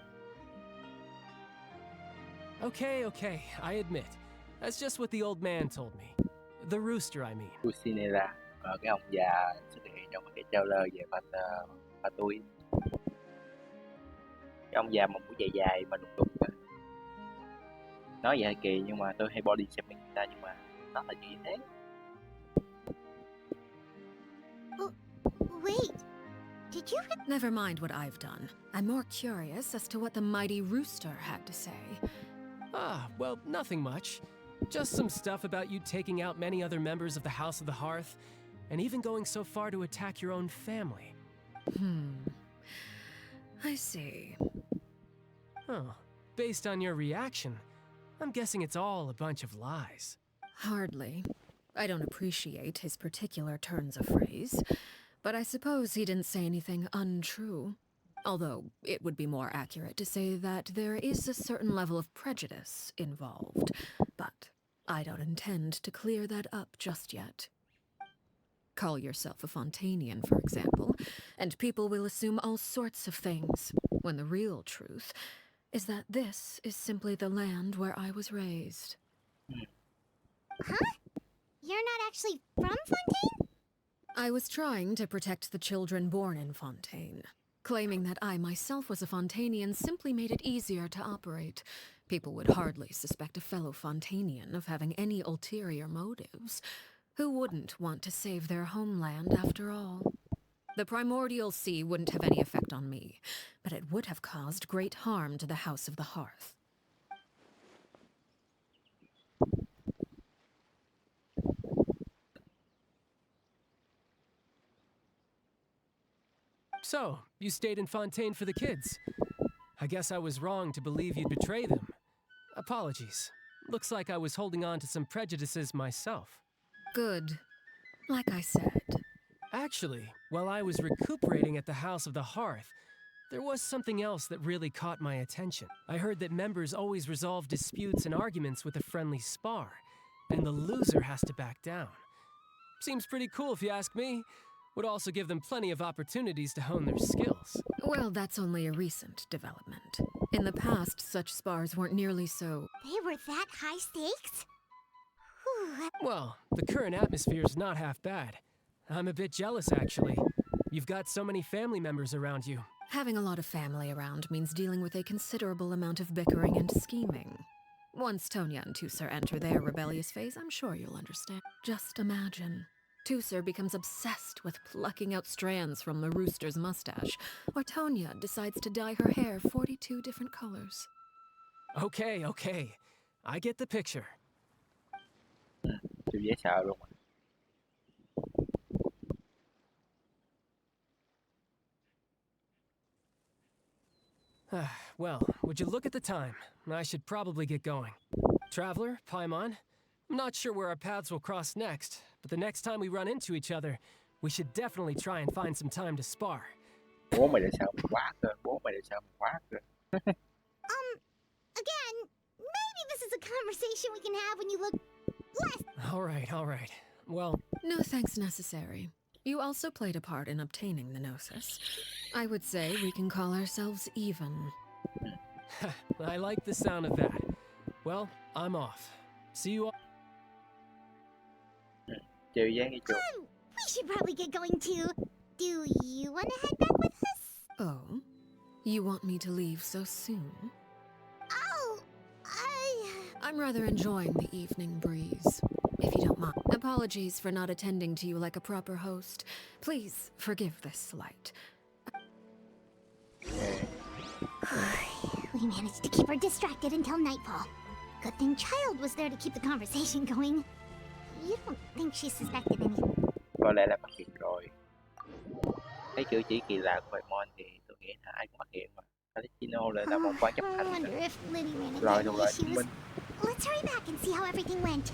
Okay, I admit. That's just what the old man told me. The rooster, I mean. Kusinera, cái ông già xuất hiện trong cái trailer về Pha Tui. Cái ông già mà mũi dài dài mà đục đục. Nói vậy hơi kỳ nhưng mà tôi hay body shaming người ta, nhưng mà nó là như thế. Wait, did you... Never mind what I've done. I'm more curious as to what the mighty rooster had to say. Well, nothing much. Just some stuff about you taking out many other members of the House of the Hearth, and even going so far to attack your own family. I see. Oh, based on your reaction, I'm guessing it's all a bunch of lies. Hardly. I don't appreciate his particular turns of phrase, but I suppose he didn't say anything untrue. Although it would be more accurate to say that there is a certain level of prejudice involved. But I don't intend to clear that up just yet. Call yourself a Fontanian, for example, and people will assume all sorts of things, when the real truth is that this is simply the land where I was raised. Huh? You're not actually from Fontaine? I was trying to protect the children born in Fontaine. Claiming that I myself was a Fontanian simply made it easier to operate. People would hardly suspect a fellow Fontanian of having any ulterior motives. Who wouldn't want to save their homeland, after all? The primordial sea wouldn't have any effect on me, but it would have caused great harm to the House of the Hearth. So, you stayed in Fontaine for the kids. I guess I was wrong to believe you'd betray them. Apologies. Looks like I was holding on to some prejudices myself. Good. Like I said. Actually, while I was recuperating at the House of the Hearth, there was something else that really caught my attention. I heard that members always resolve disputes and arguments with a friendly spar, and the loser has to back down. Seems pretty cool if you ask me. Would also give them plenty of opportunities to hone their skills. Well, that's only a recent development. In the past, such spars weren't nearly so... They were that high stakes? Whew. Well, the current atmosphere's not half bad. I'm a bit jealous, actually. You've got so many family members around you. Having a lot of family around means dealing with a considerable amount of bickering and scheming. Once Tonya and Tusser enter their rebellious phase, I'm sure you'll understand. Just imagine. Tusser becomes obsessed with plucking out strands from the rooster's mustache, or Tonya decides to dye her hair 42 different colors. Okay. I get the picture. Siêu dễ sợ luôn. Well, would you look at the time? I should probably get going. Traveler, Paimon, I'm not sure where our paths will cross next, but the next time we run into each other, we should definitely try and find some time to spar. Bố mày để sao mày quá cơ, bố mày để sao mày quá cơ. Again, maybe this is a conversation we can have when you look less... All right. Well... No thanks necessary. You also played a part in obtaining the Gnosis. I would say we can call ourselves even. I like the sound of that. Well, I'm off. See you all... Trừ Giang đi chuột. We should probably get going too. Do you want to head back with us? Oh? You want me to leave so soon? Oh, I'm rather enjoying the evening breeze, if you don't mind. Apologies for not attending to you like a proper host. Please forgive this slight. We managed to keep her distracted until nightfall. Good thing Child was there to keep the conversation going. You don't think she suspected anything? Có lẽ là phát hiện rồi. Thấy cử chỉ kỳ lạ của Paimon thì tôi nghĩ là ai cũng phát hiện mà. Arlecchino lại là một quan chấp I hành. wonder if Liddy ran Rồi into thuộc any lại chứng issues. minh. Let's hurry back and see how everything went.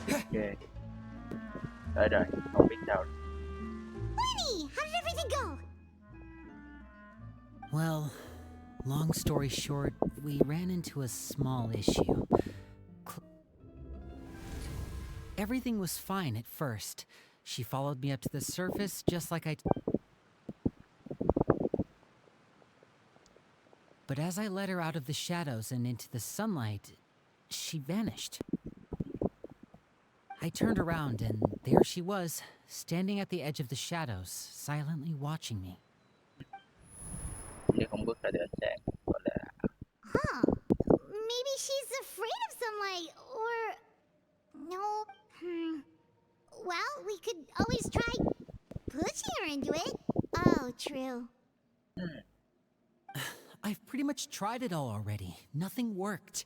Ok. Tới rồi, không biết sao. Lenny, how did everything go? Well, long story short, we ran into a small issue. Everything was fine at first. She followed me up to the surface just like I... But as I led her out of the shadows and into the sunlight, she vanished. I turned around and there she was, standing at the edge of the shadows, silently watching me. Chứ không bước ra được ánh sáng. Gọi là Huh. Maybe she's afraid of sunlight, or... No. Well, we could always try pushing her into it. Oh, true. I've pretty much tried it all already. Nothing worked.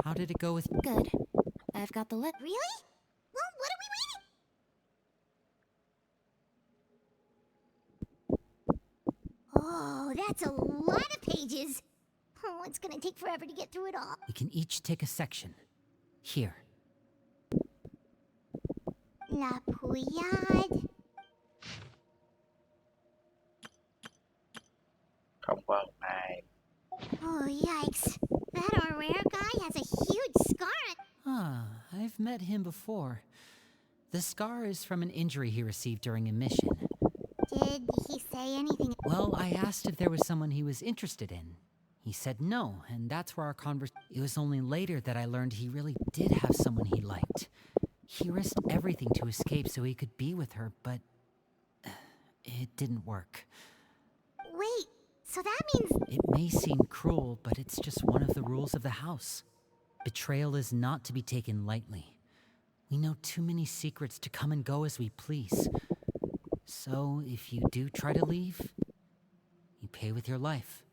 How did it go with... Good. I've got the Really? Well, what are we waiting? Oh, that's a lot of pages. Oh, it's gonna take forever to get through it all. We can each take a section. Here. La Pouillade. Không qua một ngày. Oh, yikes. That Aurora guy has a huge scar on... Ah, I've met him before. The scar is from an injury he received during a mission. Did he say anything? Well, I asked if there was someone he was interested in. He said no, and that's where our It was only later that I learned he really did have someone he liked. He risked everything to escape so he could be with her, but... it didn't work. Wait, so that means... It may seem cruel, but it's just one of the rules of the house. Betrayal is not to be taken lightly. We know too many secrets to come and go as we please. So, if you do try to leave, you pay with your life.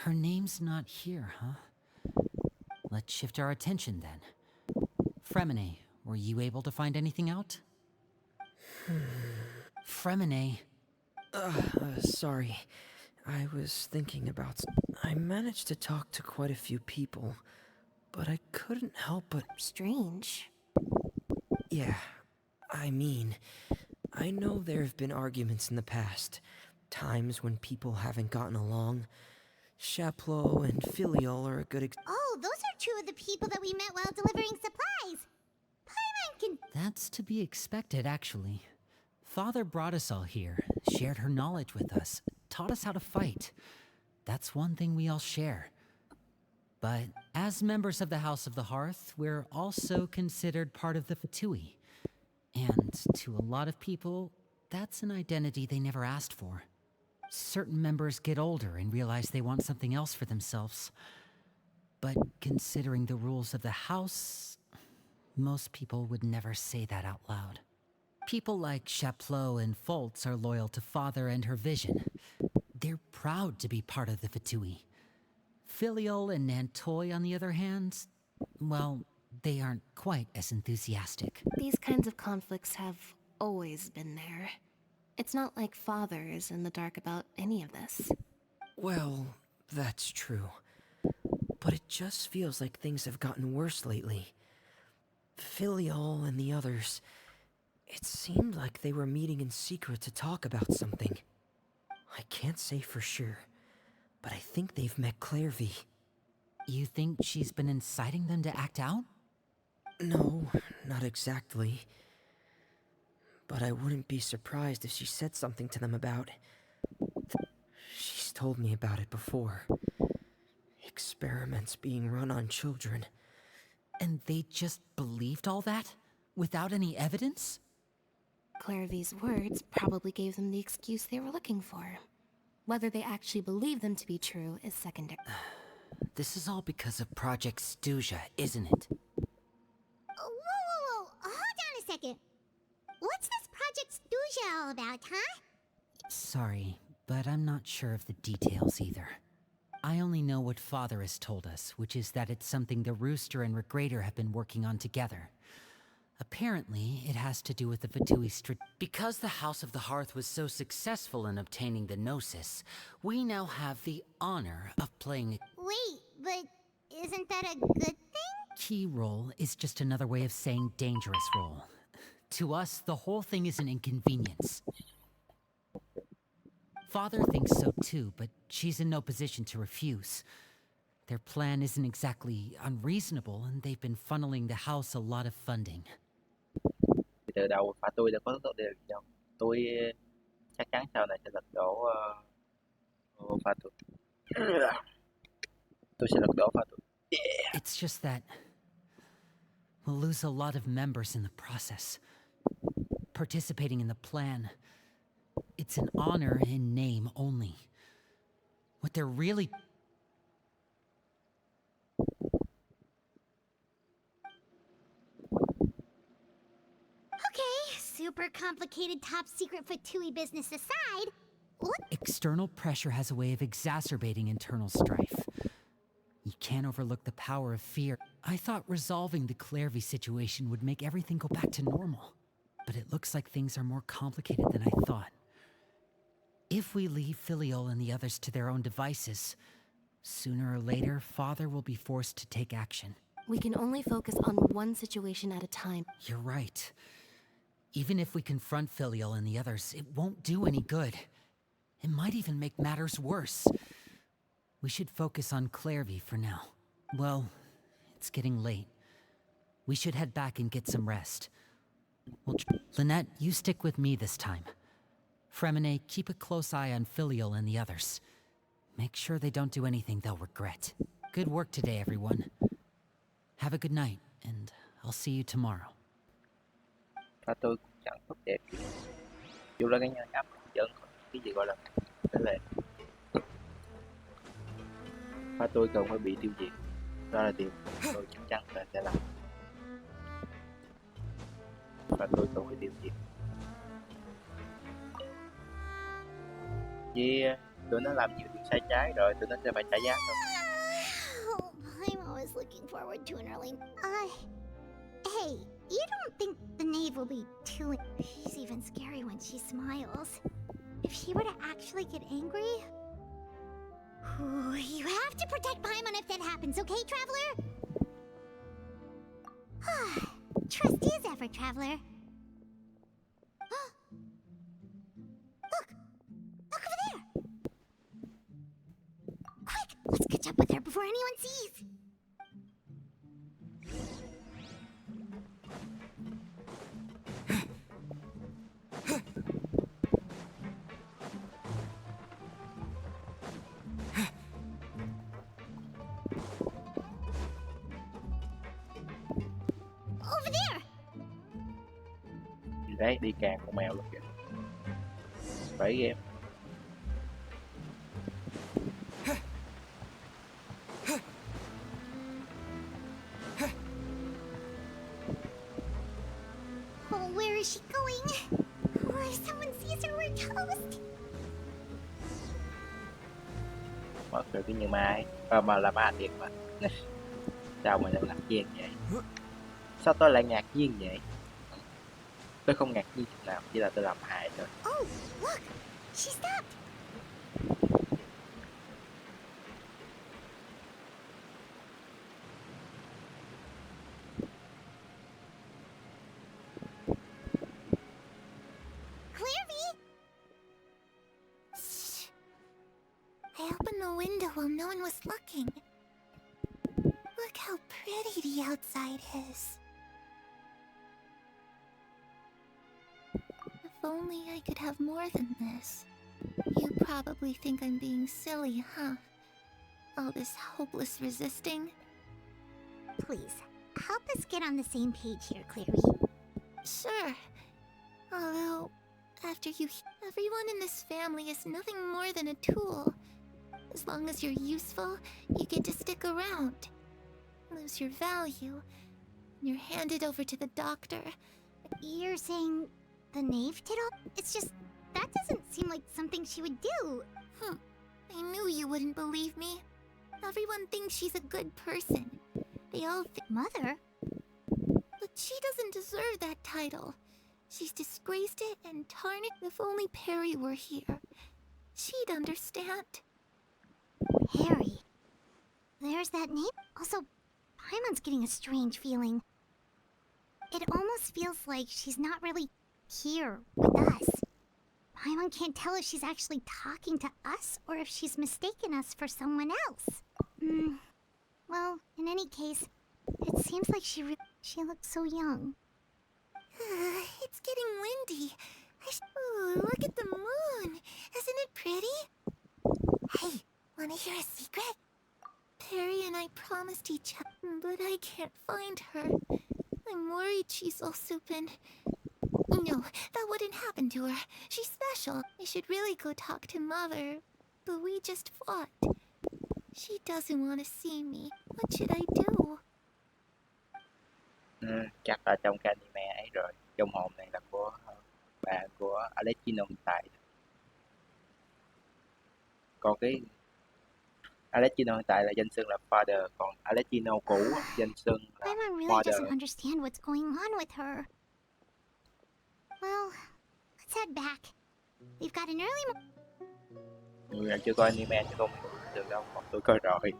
Her name's not here, huh? Let's shift our attention then. Fremine, were you able to find anything out? Fremine. Sorry. I was thinking about... I managed to talk to quite a few people, but I couldn't help but... Strange. Yeah, I mean, I know there have been arguments in the past. Times when people haven't gotten along. Chaplot and Filial are a good Oh, those are two of the people that we met while delivering supplies. Paimon can... That's to be expected, actually. Father brought us all here, shared her knowledge with us, taught us how to fight. That's one thing we all share. But as members of the House of the Hearth, we're also considered part of the Fatui. And to a lot of people, that's an identity they never asked for. Certain members get older and realize they want something else for themselves. But considering the rules of the house, most people would never say that out loud. People like Chaplot and Foltz are loyal to Father and her vision. They're proud to be part of the Fatui. Filial and Nantoy, on the other hand, well, they aren't quite as enthusiastic. These kinds of conflicts have always been there. It's not like Father is in the dark about any of this. Well, that's true. But it just feels like things have gotten worse lately. Filial and the others... It seemed like they were meeting in secret to talk about something. I can't say for sure, but I think they've met Clairvy. You think she's been inciting them to act out? No, not exactly. But I wouldn't be surprised if she said something to them about... She's told me about it before. Experiments being run on children. And they just believed all that? Without any evidence? Clairvy's words probably gave them the excuse they were looking for. Whether they actually believe them to be true is secondary. This is all because of Project Stuja, isn't it? Whoa. Hold on a second. What's this Project Stuja all about, huh? Sorry, but I'm not sure of the details either. I only know what Father has told us, which is that it's something the Rooster and Regrader have been working on together. Apparently, it has to do with the Fatui Because the House of the Hearth was so successful in obtaining the Gnosis, we now have the honor of playing a Wait, but isn't that a good thing? key role is just another way of saying dangerous role. To us, the whole thing is an inconvenience. Father thinks so too, but she's in no position to refuse. Their plan isn't exactly unreasonable, and they've been funneling the house a lot of funding. Thì từ đầu pha tôi đã có ấn tượng điều gì đâu. Tôi chắc chắn sau này sẽ lật đổ pha tôi. Tôi sẽ lật đổ pha tôi. It's just that we'll lose a lot of members in the process. Participating in the plan, it's an honor in name only. What they're really... Okay, super complicated top secret Fatui business aside, what? External pressure has a way of exacerbating internal strife. You can't overlook the power of fear. I thought resolving the Clairvy situation would make everything go back to normal. But it looks like things are more complicated than I thought. If we leave Filiol and the others to their own devices, sooner or later, Father will be forced to take action. We can only focus on one situation at a time. You're right. Even if we confront Filiol and the others, it won't do any good. It might even make matters worse. We should focus on Clairvy for now. Well, it's getting late. We should head back and get some rest. Lynette, you stick with me this time. Fremine, keep a close eye on Filiol and the others. Make sure they don't do anything they'll regret. Good work today, everyone. Have a good night, and I'll see you tomorrow. Pha tôi cũng chẳng tốt đẹp. Dù là cái nhà áp vẫn có cái gì gọi là cái lệ. Pha tôi cần phải bị tiêu diệt. Đó là điều tôi chắc chắn là sẽ làm. Pha tôi cần phải tiêu diệt. Vì tụi nó làm nhiều điều sai trái rồi, tụi nó sẽ phải trả giá thôi. I'm always looking forward to an early... hey, you don't think the knave will be too... She's even scary when she smiles. If she were to actually get angry... Ooh, you have to protect Paimon if that happens, okay, Traveler? Trust is ever, Traveler. Look! Look over there! Quick! Let's catch up with her before anyone sees! Over there! Gì đấy, đi càng con mèo luôn kìa. Phải game. Oh, where is she going? Oh, if someone sees her, we're toast! Mất rồi cái như mai. Mà là ma thiệt mà. Sao mà lại ngạc nhiên vậy? Sao tôi lại ngạc nhiên vậy? Tôi không ngạc nhiên chút nào, chỉ là tôi làm hại thôi. Oh, look! She stopped! Clairvy! Shh. I opened the window while no one was looking. Look how pretty the outside is. If only I could have more than this. You probably think I'm being silly, huh? All this hopeless resisting. Please, help us get on the same page here, Clairvy. Sure. Although, everyone in this family is nothing more than a tool. As long as you're useful, you get to stick around. Lose your value, and you're handed over to the doctor. You're saying the knave did all? It's just, that doesn't seem like something she would do. I knew you wouldn't believe me. Everyone thinks she's a good person. They all Mother? But she doesn't deserve that title. She's disgraced it and tarnished. If only Perry were here, she'd understand. Harry. There's that name. Also, Paimon's getting a strange feeling. It almost feels like she's not really here with us. Paimon can't tell if she's actually talking to us or if she's mistaken us for someone else. Well, in any case, it seems like she looks so young. It's getting windy. Ooh, look at the moon. Isn't it pretty? Hey, wanna hear a secret? Perry and I promised each other, but I can't find her. I'm worried she's also been... No, that wouldn't happen to her. She's special. I should really go talk to Mother, but we just fought. She doesn't want to see me. What should I do? Chắc là trong cái anime ấy rồi. Trong hồn này là của bạn của Arlecchino hiện tại. Còn cái Arlecchino hiện tại là danh xưng là Father, còn Arlecchino cũ danh xưng là Paimon really Mother. doesn't understand what's going on with her. Well, let's head back. We've got an early Người nào chưa coi anime chứ không hiểu được đâu, còn tôi coi rồi.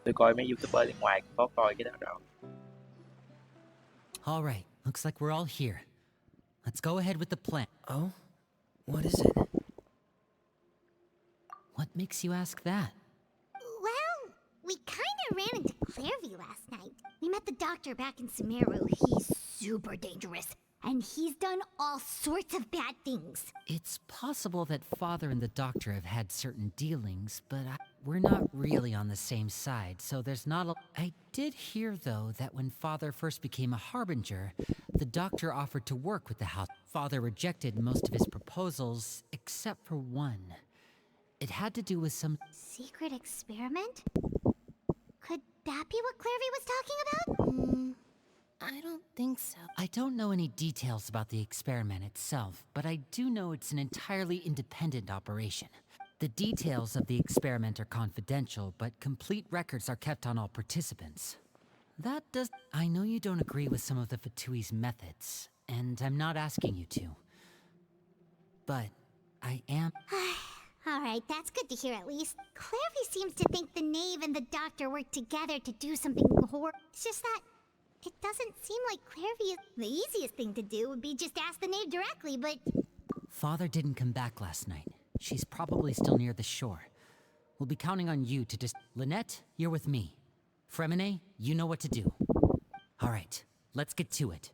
Tôi coi mấy YouTuber bên ngoài có coi cái đó rồi. All right, looks like we're all here. Let's go ahead with the plan. Oh? What is it? What makes you ask that? Well, we kinda ran into Clairvy last night. We met the doctor back in Sumeru. He's super dangerous, and he's done all sorts of bad things. It's possible that Father and the Doctor have had certain dealings, but we're not really on the same side, so there's not a... I did hear, though, that when Father first became a Harbinger, the Doctor offered to work with the house. Father rejected most of his proposals, except for one. It had to do with some... Secret experiment? Could that be what Clairvy was talking about? I don't think so. I don't know any details about the experiment itself, but I do know it's an entirely independent operation. The details of the experiment are confidential, but complete records are kept on all participants. That does... I know you don't agree with some of the Fatui's methods, and I'm not asking you to. But I am... Alright, that's good to hear at least. Clairvy seems to think the Knave and the Doctor worked together to do something horrible. It's just that it doesn't seem like Clairvy is... The easiest thing to do would be just ask the Knave directly, but... Father didn't come back last night. She's probably still near the shore. We'll be counting on you to just... Lynette, you're with me. Fremine, you know what to do. Alright, let's get to it.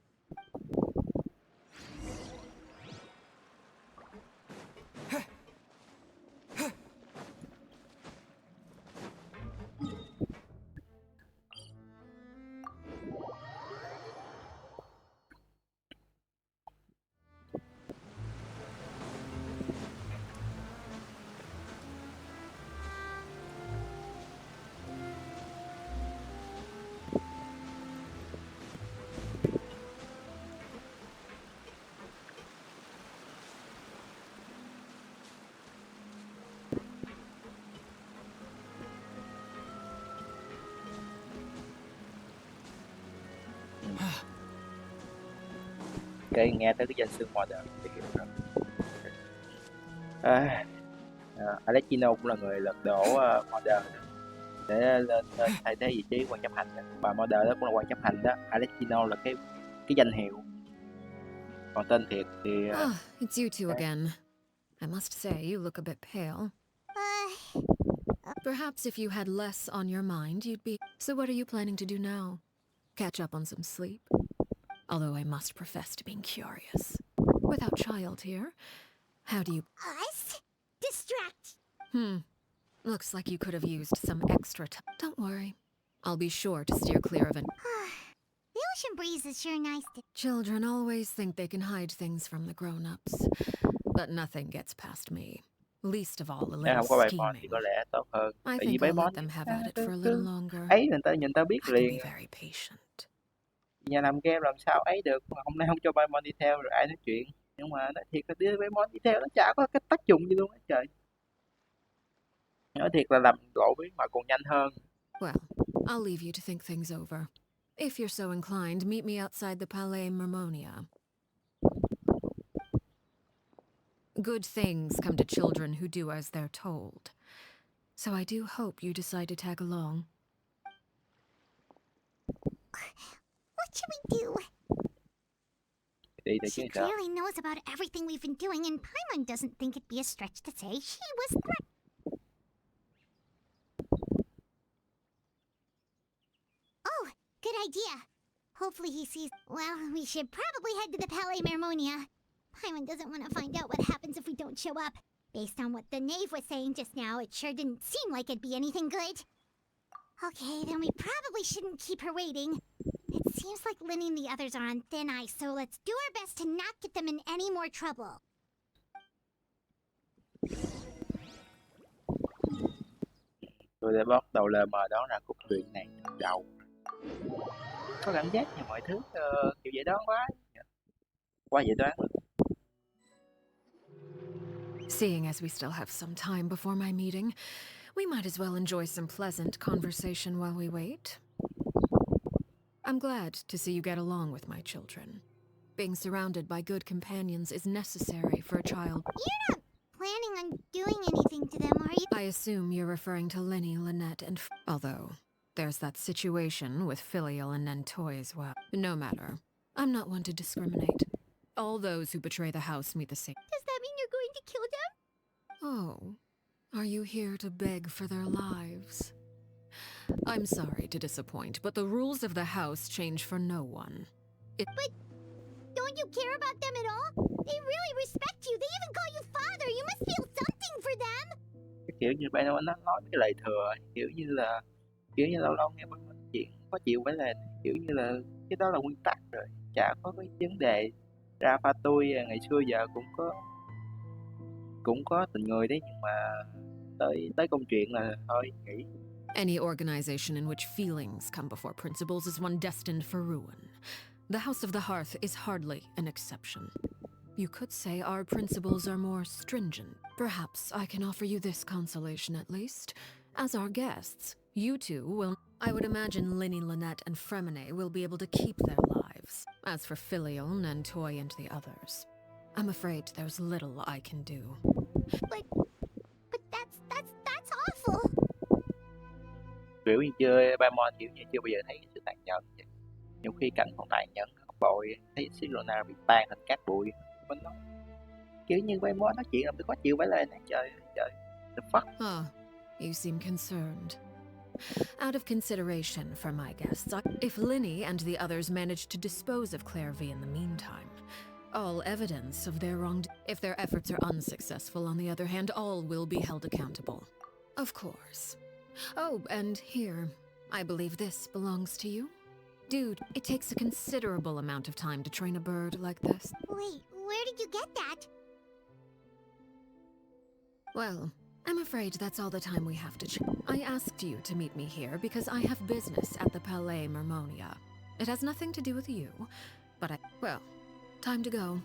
Cái nghe tới cái danh xưng Mother thì hiểu rồi. Arlecchino cũng là người lật đổ Mother để lên thay thế vị trí quan chấp hành đó. Và Mother đó cũng là quan chấp hành đó. Arlecchino là cái danh hiệu, còn tên thiệt thì It's you two again. I must say, you look a bit pale. Perhaps if you had less on your mind, you'd be... So what are you planning to do now? Catch up on some sleep? Although I must profess to being curious. Without child here, how do you... Us? Distract! Looks like you could have used some extra time. Don't worry. I'll be sure to steer clear of an... The ocean breeze is sure nice to... Children always think they can hide things from the grown-ups. But nothing gets past me. Least of all a nếu little không có bay mòn thì scheming. có lẽ tốt hơn. I Tại vì think bay I'll mòn let them have at it for a little longer. ấy người ta nhìn ta biết I can liền. be very patient. Nhà làm game làm sao ấy được, mà hôm nay không cho bay mòn đi theo rồi ai nói chuyện. Nhưng mà nói thiệt là đưa bay mòn đi theo nó chả có cái tác dụng gì luôn á trời. Nói thiệt là làm lộ bí mà còn nhanh hơn. Well, I'll leave you to think things over. If you're so inclined, meet me outside the Palais Mermonia. Good things come to children who do as they're told. So I do hope you decide to tag along. What should we do? Đi từ She chứ sao? clearly knows about everything we've been doing, and Paimon doesn't think it'd be a stretch to say she was threatened. Oh, good idea. Hopefully he sees. Well, we should probably head to the Palais Mermonia. Paimon doesn't want to find out what happens if we don't show up. Based on what the knave was saying just now, it sure didn't seem like it'd be anything good. Okay, then we probably shouldn't keep her waiting. It seems like Linny and the others are on thin ice, so let's do our best to not get them in any more trouble. Tôi đã bắt đầu lờ mờ đoán ra cốt truyện này từ đầu. Có cảm giác như mọi thứ kiểu dễ đoán quá. Quá dễ đoán. Seeing as we still have some time before my meeting, we might as well enjoy some pleasant conversation while we wait. I'm glad to see you get along with my children. Being surrounded by good companions is necessary for a child. You're not planning on doing anything to them, are you? I assume you're referring to Linny, Lynette, and although there's that situation with Filial and Nentoy as well. No matter. I'm not one to discriminate. All those who betray the house meet the same. Does that mean you're going to kill them? Oh, are you here to beg for their lives? I'm sorry to disappoint, but the rules of the house change for no one. But don't you care about them at all? They really respect you. They even call you father. You must feel something for them. Cái kiểu như bạn nó nói cái lời thừa, kiểu như lâu lâu nghe bạn nói chuyện khó chịu với là kiểu như là cái đó là nguyên tắc rồi, chả có cái vấn đề. Ra pha tôi ngày xưa giờ cũng có tình người đấy, nhưng mà tới công chuyện là thôi nghỉ. Any organization in which feelings come before principles is one destined for ruin. The House of the Hearth is hardly an exception. You could say our principles are more stringent. Perhaps I can offer you this consolation at least. As our guests, you two will... I would imagine Linny, Lynette, and Fremine will be able to keep their lives. As for Filial, Nentoy, and the others, I'm afraid there's little I can do. But that's awful. Kiểu như chưa Paimon kiểu như chưa bao giờ thấy sự tàn nhẫn vậy. Nhiều khi cảnh còn tàn nhẫn không bội, thấy Sirona bị tan thành cát bụi. Mình nói kiểu như Paimon nói chuyện là tôi khó chịu với lời này, trời. The fuck? You seem concerned. Out of consideration for my guests, if Linny and the others manage to dispose of Clairvy in the meantime, all evidence of their if their efforts are unsuccessful, on the other hand, all will be held accountable. Of course. Oh, and here, I believe this belongs to you? Dude, it takes a considerable amount of time to train a bird like this. Wait, where did you get that? Well, I'm afraid that's all the time we have to I asked you to meet me here because I have business at the Palais Mermonia. It has nothing to do with you, but well, time to go.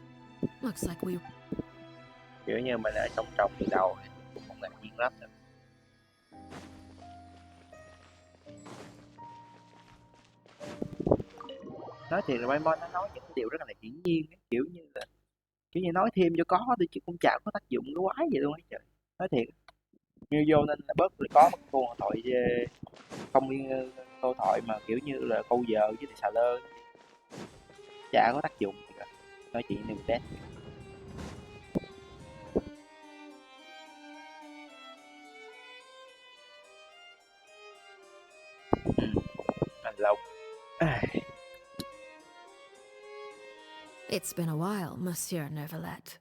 Looks like we... Kiểu như mình đã trong từ đầu, cũng không ngạc nhiên lắm đâu. Nói thiệt là Paimon nó nói những cái điều rất là hiển nhiên ấy. Kiểu như nói thêm cho có thôi chứ cũng chả có tác dụng cái quái vậy luôn ấy trời. Nói thiệt như vô nên là bớt có một câu thoại không câu thoại mà kiểu như là câu giờ với xà lơ chả có tác dụng gì cả. Nói chuyện đừng test. Anh Long. It's been a while, Monsieur Neuvillette.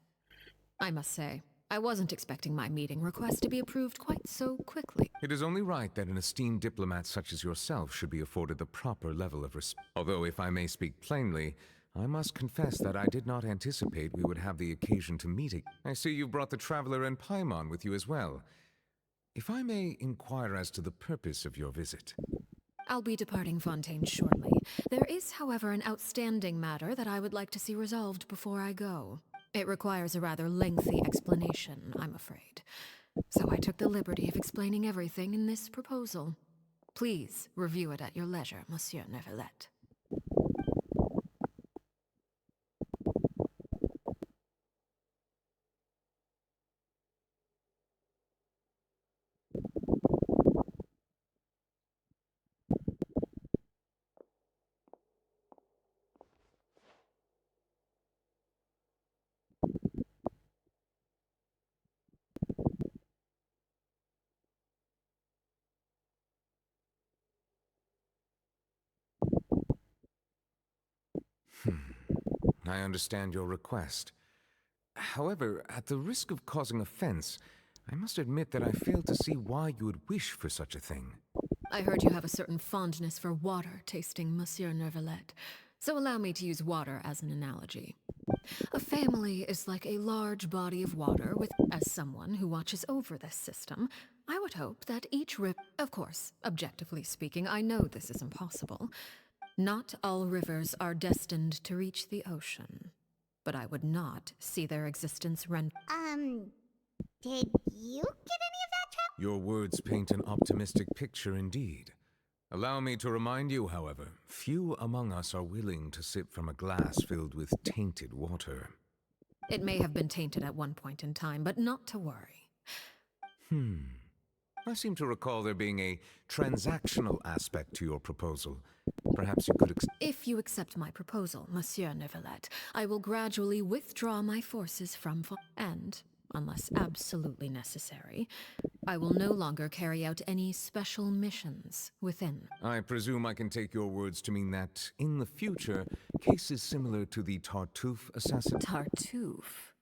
I must say, I wasn't expecting my meeting request to be approved quite so quickly. It is only right that an esteemed diplomat such as yourself should be afforded the proper level of respect. Although, if I may speak plainly, I must confess that I did not anticipate we would have the occasion to meet again. I see you brought the traveler and Paimon with you as well. If I may inquire as to the purpose of your visit. I'll be departing Fontaine shortly. There is, however, an outstanding matter that I would like to see resolved before I go. It requires a rather lengthy explanation, I'm afraid. So I took the liberty of explaining everything in this proposal. Please review it at your leisure, Monsieur Neuvillette. I understand your request. However, at the risk of causing offense, I must admit that I fail to see why you would wish for such a thing. I heard you have a certain fondness for water tasting, Monsieur Neuvillette. So allow me to use water as an analogy. A family is like a large body of water with, as someone who watches over this system, I would hope that each of course, objectively speaking, I know this is impossible. Not all rivers are destined to reach the ocean. But I would not see their existence Did you get any of that, Your words paint an optimistic picture indeed. Allow me to remind you, however, few among us are willing to sip from a glass filled with tainted water. It may have been tainted at one point in time, but not to worry. I seem to recall there being a transactional aspect to your proposal. Perhaps you could If you accept my proposal, Monsieur Neuvillette, I will gradually withdraw my forces from and, unless absolutely necessary, I will no longer carry out any special missions within. I presume I can take your words to mean that, in the future, cases similar to the Tartuffe assassin... Tartuffe?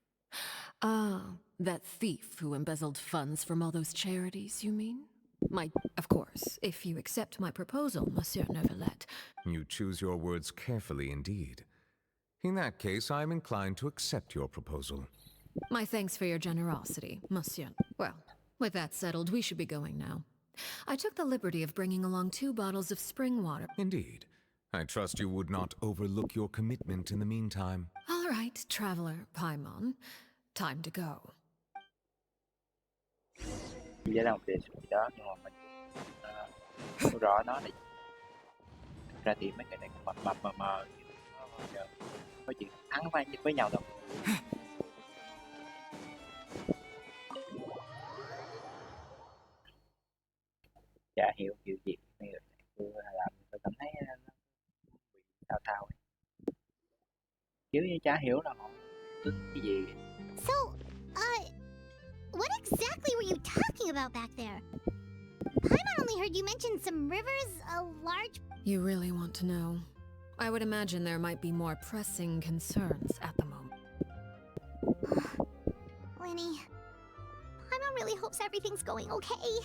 Ah, that thief who embezzled funds from all those charities, you mean? Of course, if you accept my proposal, Monsieur Neuvillette. You choose your words carefully indeed. In that case, I am inclined to accept your proposal. My thanks for your generosity, Monsieur. Well, with that settled, we should be going now. I took the liberty of bringing along 2 bottles of spring water. Indeed. I trust you would not overlook your commitment in the meantime. All right, traveler Paimon. Time to go. Chỉ là một đề xuất gì đó nhưng mà mình không rõ nó là gì. Thực ra thì mấy cái này cũng mập mập mờ mờ, nó bao giờ có chuyện thắng với nhau đâu. Chả hiểu kiểu gì mấy người này tôi làm tôi cảm thấy nó bị sao sao ấy. Kiểu như chả hiểu là họ tính cái gì. So, what exactly were you talking about back there? Paimon only heard you mention some rivers, a large... You really want to know? I would imagine there might be more pressing concerns at the moment. Winnie, Paimon really hopes everything's going okay.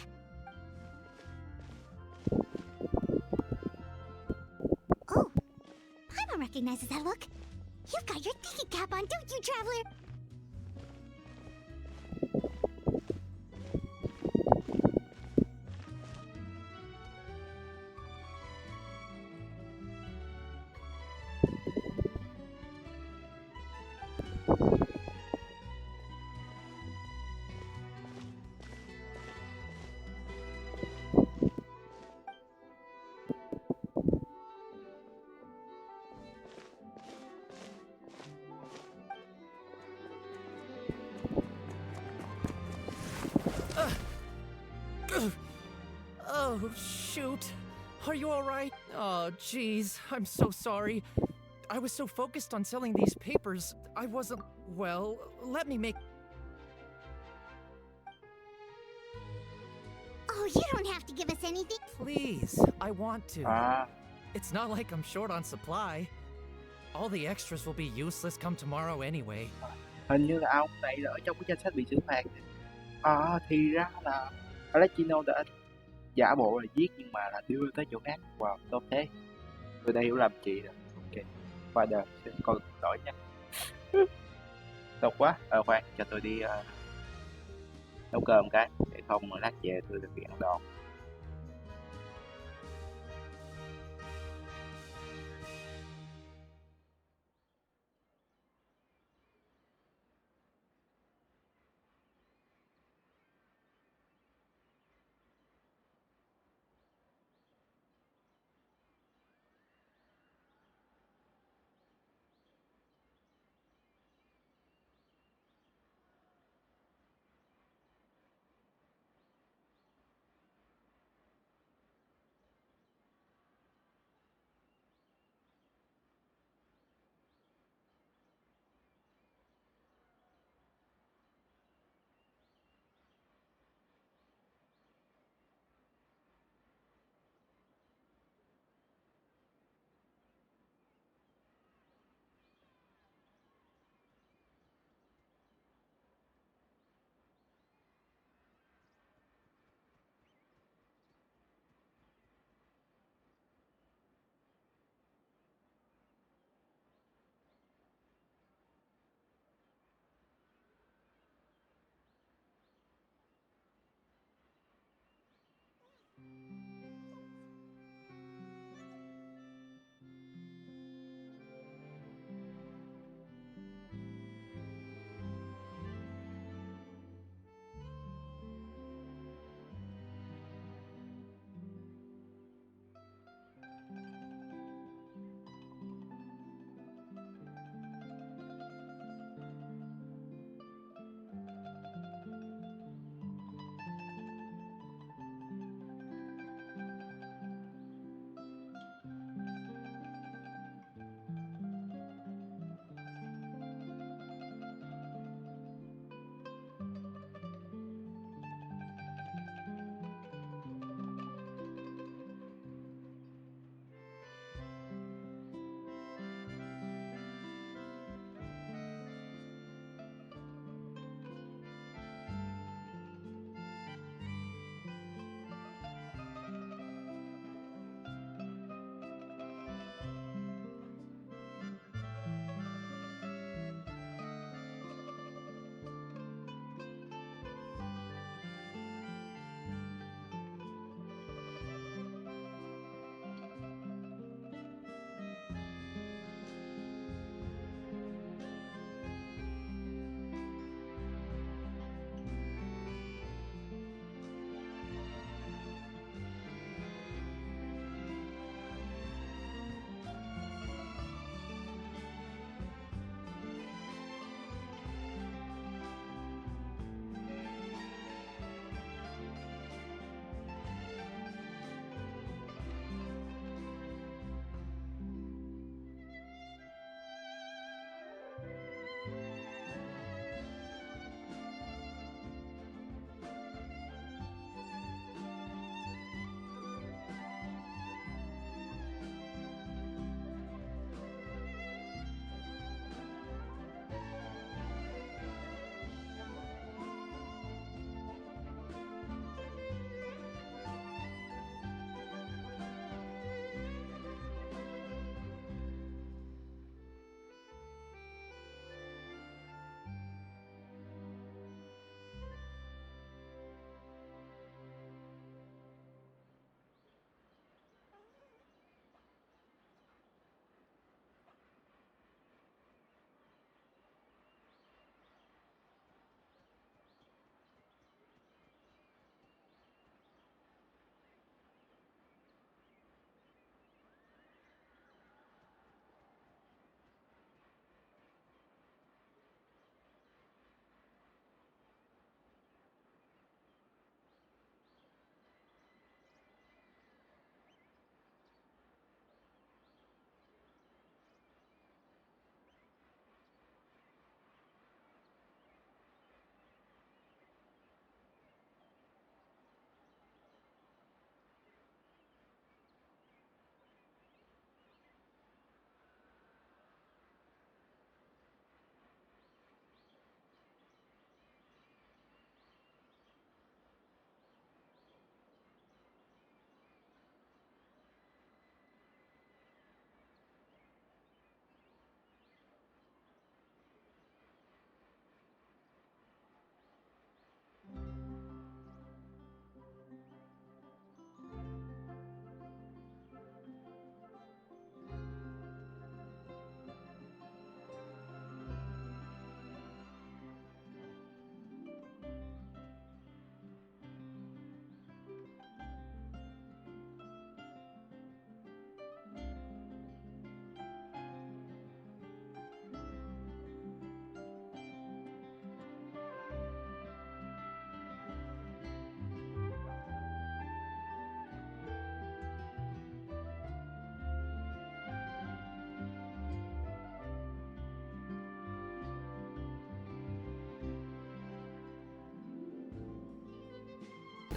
Oh, Paimon recognizes that look. You've got your thinking cap on, don't you, Traveler? Oh, shoot. Are you alright? Oh, jeez. I'm so sorry. I was so focused on selling these papers, I wasn't... Well, let me make... Oh, you don't have to give us anything. Please, I want to. It's not like I'm short on supply. All the extras will be useless come tomorrow anyway. Hình như là ông này là ở trong cái danh sách bị xử phạt. Thì ra là Arlecchino đã giả bộ là giết nhưng mà là đưa tới chỗ khác. Wow, tốt thế. Tôi đã hiểu lầm chị rồi. Ok, qua đời, xin con lỗi nha. Tốt quá. Khoan, cho tôi đi nấu cơm cái, để không lát về tôi thực hiện ăn đòn.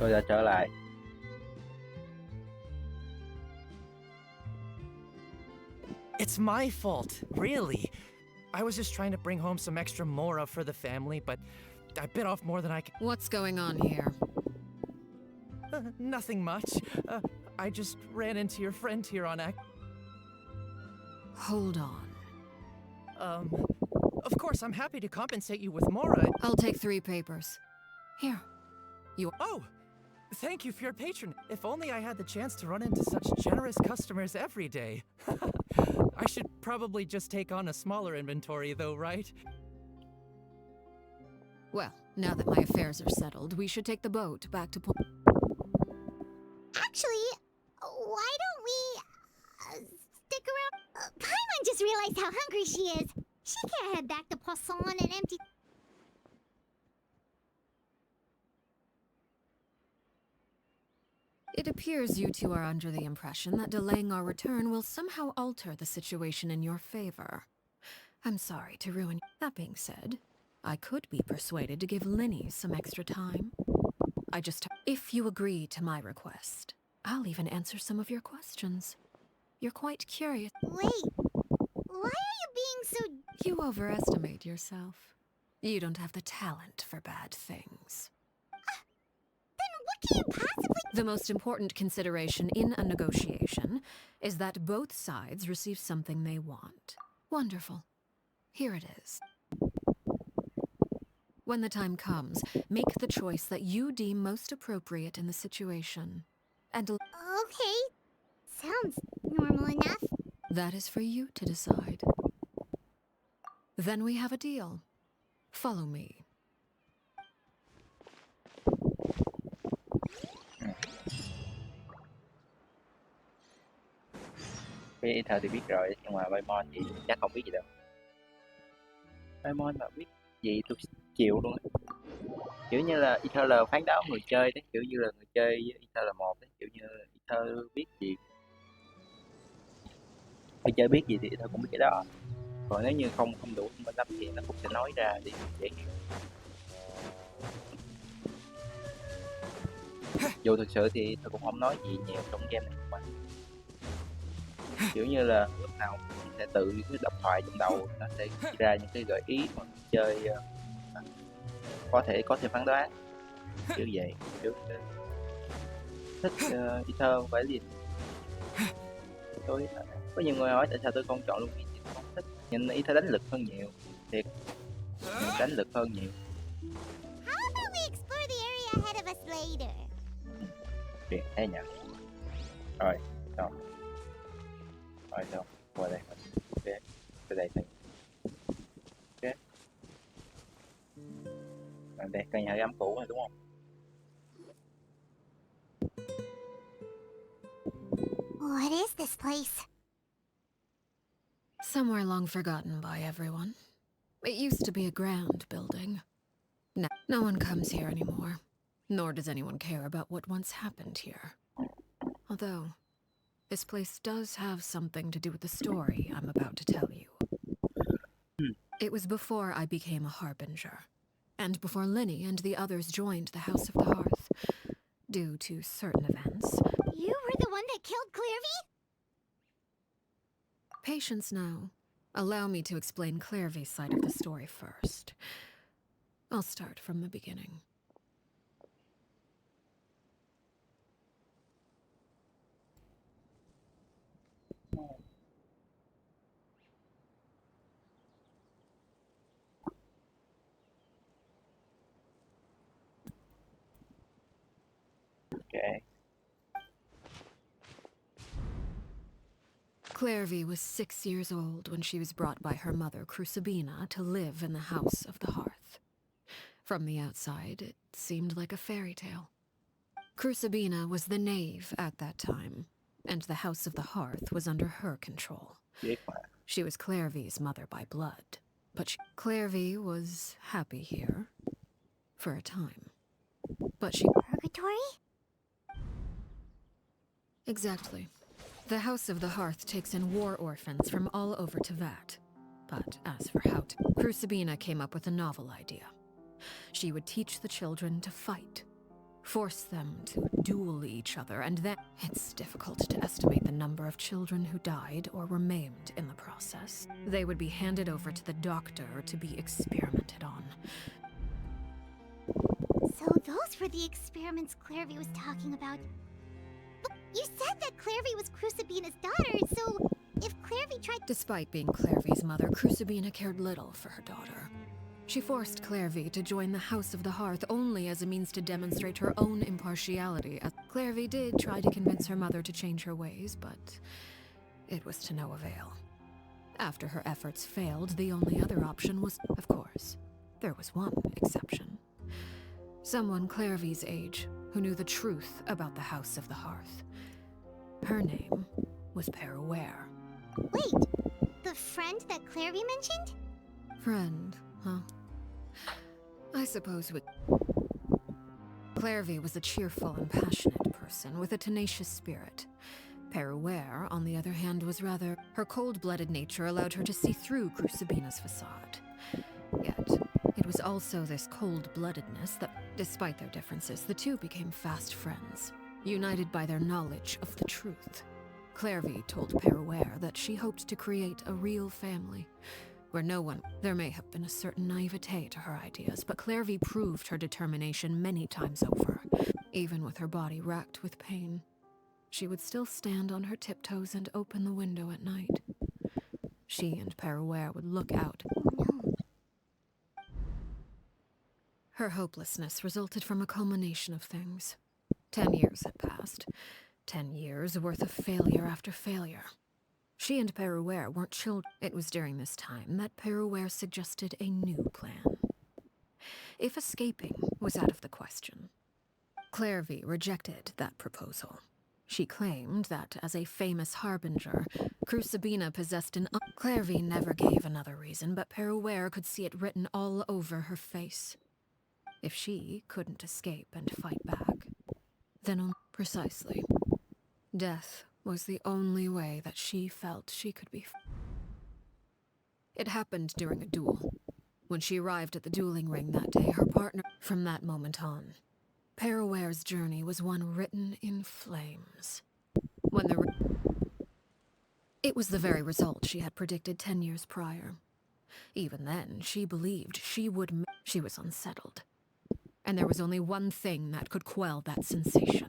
Tôi đã trở lại. It's my fault, really. I was just trying to bring home some extra mora for the family, but I bit off more than I can. What's going on here? Nothing much. I just ran into your friend here on Hold on. Of course, I'm happy to compensate you with mora. I'll take 3 papers. Here. Oh! Thank you for your patron. If only I had the chance to run into such generous customers every day. I should probably just take on a smaller inventory though, right? Well, now that my affairs are settled, we should take the boat back to port. Actually, why don't we stick around? Paimon just realized how hungry she is. She can't head back to Poisson and empty. It appears you two are under the impression that delaying our return will somehow alter the situation in your favor. I'm sorry to ruin. That being said, I could be persuaded to give Linny some extra time. If you agree to my request, I'll even answer some of your questions. You're quite curious. Wait, why are you being so... You overestimate yourself. You don't have the talent for bad things. Then what can you possibly... The most important consideration in a negotiation is that both sides receive something they want. Wonderful. Here it is. When the time comes, make the choice that you deem most appropriate in the situation. And... Okay. Sounds normal enough. That is for you to decide. Then we have a deal. Follow me. Với Ether thì biết rồi, nhưng mà Paimon thì chắc không biết gì đâu. Paimon mà biết gì tôi chịu luôn á. Kiểu như là Ether là phán đoán người chơi đấy, kiểu như là người chơi với Ether là một đấy, kiểu như là Ether biết gì, người chơi biết gì thì Ether cũng biết cái đó. Còn nếu như không đủ thông lắm thì nó cũng sẽ nói ra để dễ hiểu. Dù thực sự thì tôi cũng không nói gì nhiều trong game này mà. Kiểu như là lúc nào cũng sẽ tự cái độc thoại trong đầu nó sẽ ra những cái gợi ý mà người chơi có thể phán đoán, kiểu vậy. Kiểu thích Ether phải gì. Tôi có nhiều người hỏi tại sao tôi không chọn luôn thì tôi không thích, nhìn Ether đánh lực hơn nhiều, thiệt, đánh lực hơn nhiều. How about we explore the area ahead of us later? Chuyện hay nhỉ. Rồi, xong. Rồi xong, qua đây. Ok, tới đây thôi. Ok. Rồi đây, căn nhà găm cũ này đúng không? What is this place? Somewhere long forgotten by everyone. It used to be a grand building. No one comes here anymore, nor does anyone care about what once happened here. Although, this place does have something to do with the story I'm about to tell you. It was before I became a harbinger, and before Linny and the others joined the House of the Hearth. Due to certain events... You were the one that killed Clairvy? Patience now. Allow me to explain Clairvy's side of the story first. I'll start from the beginning. Okay. Clairvy was 6 years old when she was brought by her mother, Crucibina, to live in the House of the Hearth. From the outside, it seemed like a fairy tale. Crucibina was the knave at that time, and the House of the Hearth was under her control. She was Clairvy's mother by blood, but Clairvy was happy here, for a time. But she... Purgatory? Exactly. The House of the Hearth takes in war orphans from all over Tevat. But as for how to... Crucibina came up with a novel idea. She would teach the children to fight. force them to duel each other, and then it's difficult to estimate the number of children who died or were maimed in the process. They would be handed over to the doctor to be experimented on. So those were the experiments Clairvy was talking about. But you said that Clairvy was Crucibina's daughter, so if Clairvy tried— Despite being Clairvy's mother, Crucibina cared little for her daughter. She forced Clairvy to join the House of the Hearth only as a means to demonstrate her own impartiality. As Clairvy did try to convince her mother to change her ways, but it was to no avail. After her efforts failed, the only other option was, of course, there was one exception. Someone Clairvy's age who knew the truth about the House of the Hearth. Her name was Peruere. Wait, the friend that Clairvy mentioned? Friend, huh? I suppose we... Clairvy was a cheerful and passionate person with a tenacious spirit. Peruere, on the other hand, was rather... Her cold-blooded nature allowed her to see through Crucibina's facade. Yet, it was also this cold-bloodedness that, despite their differences, the two became fast friends, united by their knowledge of the truth. Clairvy told Peruere that she hoped to create a real family, where no one... There may have been a certain naivete to her ideas, but Clairvy proved her determination many times over. Even with her body racked with pain, she would still stand on her tiptoes and open the window at night. She and Peruere would look out. Her hopelessness resulted from a culmination of things. 10 years had passed. 10 years worth of failure after failure. She and Peruere weren't children. It was during this time that Peruere suggested a new plan. If escaping was out of the question, Clairvy rejected that proposal. She claimed that, as a famous harbinger, Crucibina possessed an... Clairvy never gave another reason, but Peruere could see it written all over her face. If she couldn't escape and fight back, then precisely. Death was the only way that she felt she could be. It happened during a duel. When she arrived at the dueling ring that day, her partner... From that moment on, Peruere's journey was one written in flames. When the... It was the very result she had predicted 10 years prior. Even then, she believed she would... She was unsettled. And there was only one thing that could quell that sensation.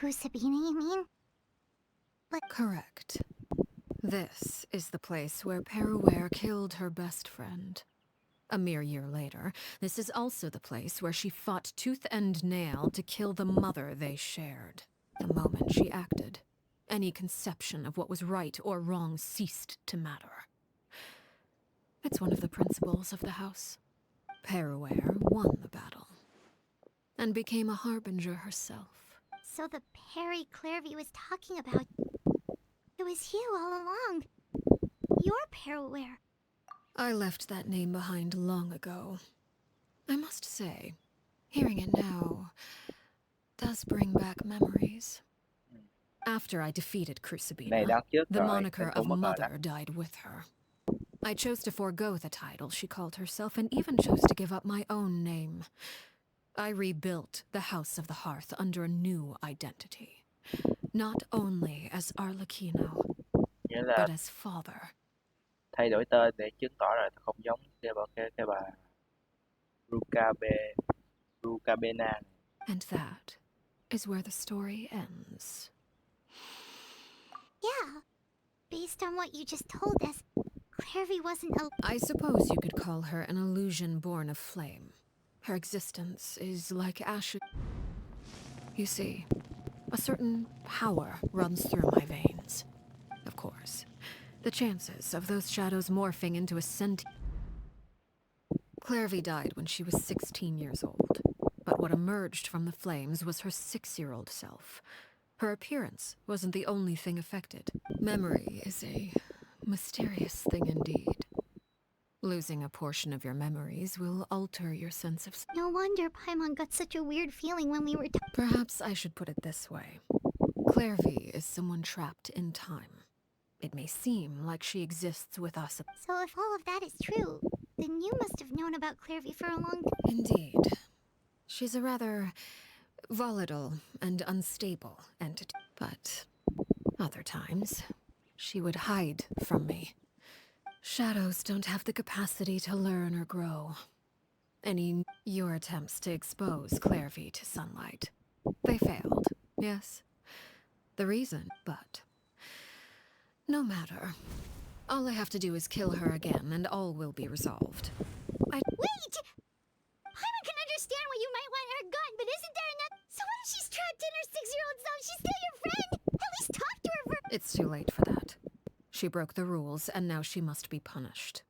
Crucibina, you mean? But... Correct. This is the place where Peruere killed her best friend. A mere year later, this is also the place where she fought tooth and nail to kill the mother they shared. The moment she acted, any conception of what was right or wrong ceased to matter. It's one of the principles of the house. Peruere won the battle, and became a harbinger herself. So the Perry Clairvy was talking about... It was you all along. You're Peruere. I left that name behind long ago. I must say, hearing it now does bring back memories. After I defeated Crucibina, the moniker of Mother died with her. I chose to forego the title she called herself, and even chose to give up my own name. I rebuilt the House of the Hearth under a new identity. Not only as Arlecchino, but as father. Thay đổi tên để chứng tỏ là không giống cái bà Rukabena. And that is where the story ends. Yeah. Based on what you just told us, Clairvy wasn't a... I suppose you could call her an illusion born of flame. Her existence is like ashes. You see, a certain power runs through my veins. Of course, the chances of those shadows morphing into a sentient... Clairvy died when she was 16 years old, but what emerged from the flames was her 6-year-old self. Her appearance wasn't the only thing affected. Memory is a mysterious thing indeed. Losing a portion of your memories will alter your sense of... No wonder Paimon got such a weird feeling when we were... Perhaps I should put it this way. Clairvy is someone trapped in time. It may seem like she exists with us. So if all of that is true, Then you must have known about Clairvy for a long time. Indeed. She's a rather volatile and unstable entity. But other times, she would hide from me. Shadows don't have the capacity to learn or grow. Your attempts to expose Clairvy to sunlight. They failed, yes. The reason, but... No matter. All I have to do is kill her again, and all will be resolved. Wait! Hyman can understand why you might want her gun, but isn't there enough? So what if she's trapped in her 6-year-old self? She's still your friend! At least talk to her for— It's too late for that. She broke the rules, and now she must be punished.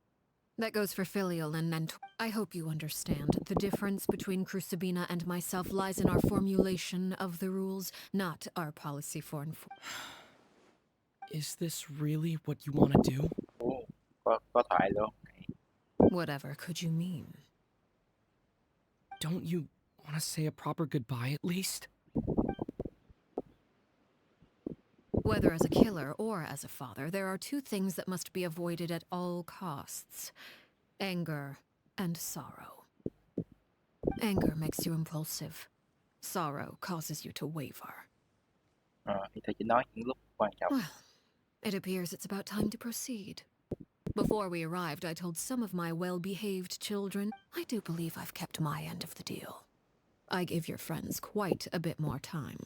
That goes for Filial and Nent. I hope you understand. The difference between Crucibina and myself lies in our formulation of the rules, not our policy for Is this really what you want to do? Có thoại luôn. Whatever could you mean? Don't you want to say a proper goodbye at least? Whether as a killer or as a father, there are two things that must be avoided at all costs. Anger and sorrow. Anger makes you impulsive. Sorrow causes you to waver. Thì tôi chỉ nói những lúc quan trọng. Well, it appears it's about time to proceed. Before we arrived, I told some of my well-behaved children. I do believe I've kept my end of the deal. I give your friends quite a bit more time.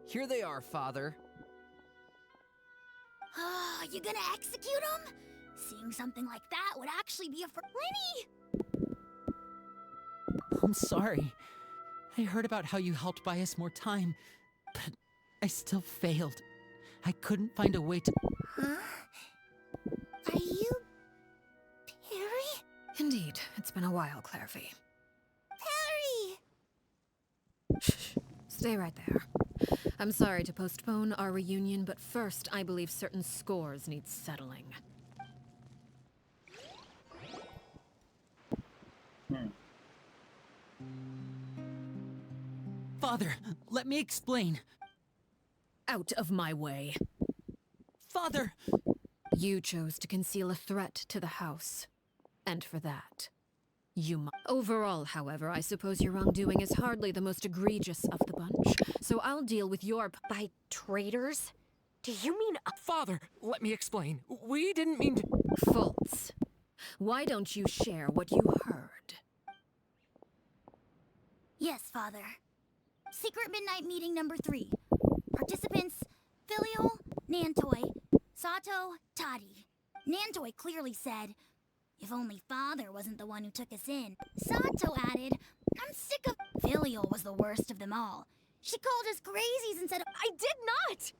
Here they are, Father. Oh, you gonna execute him? Seeing something like that would actually be a Lenny! I'm sorry. I heard about how you helped buy us more time, but I still failed. I couldn't find a way to... Huh? Are you... Perry? Indeed, it's been a while, Clairvy. Perry! Shh. Stay right there. I'm sorry to postpone our reunion, but first, I believe certain scores need settling. Father, let me explain. Out of my way. Father! You chose to conceal a threat to the house. And for that, you must. Overall, however, I suppose your wrongdoing is hardly the most egregious of the bunch, so I'll deal with your... By traitors? Do you mean... Father, let me explain. We didn't mean to... Fultz, why don't you share what you heard? Yes, Father. Secret Midnight Meeting number 3. Participants, Filial, Nantoi, Sato, Toddy. Nantoi clearly said, if only Father wasn't the one who took us in. Sato added, I'm sick of... Filial was the worst of them all. She called us crazies and said, I did not!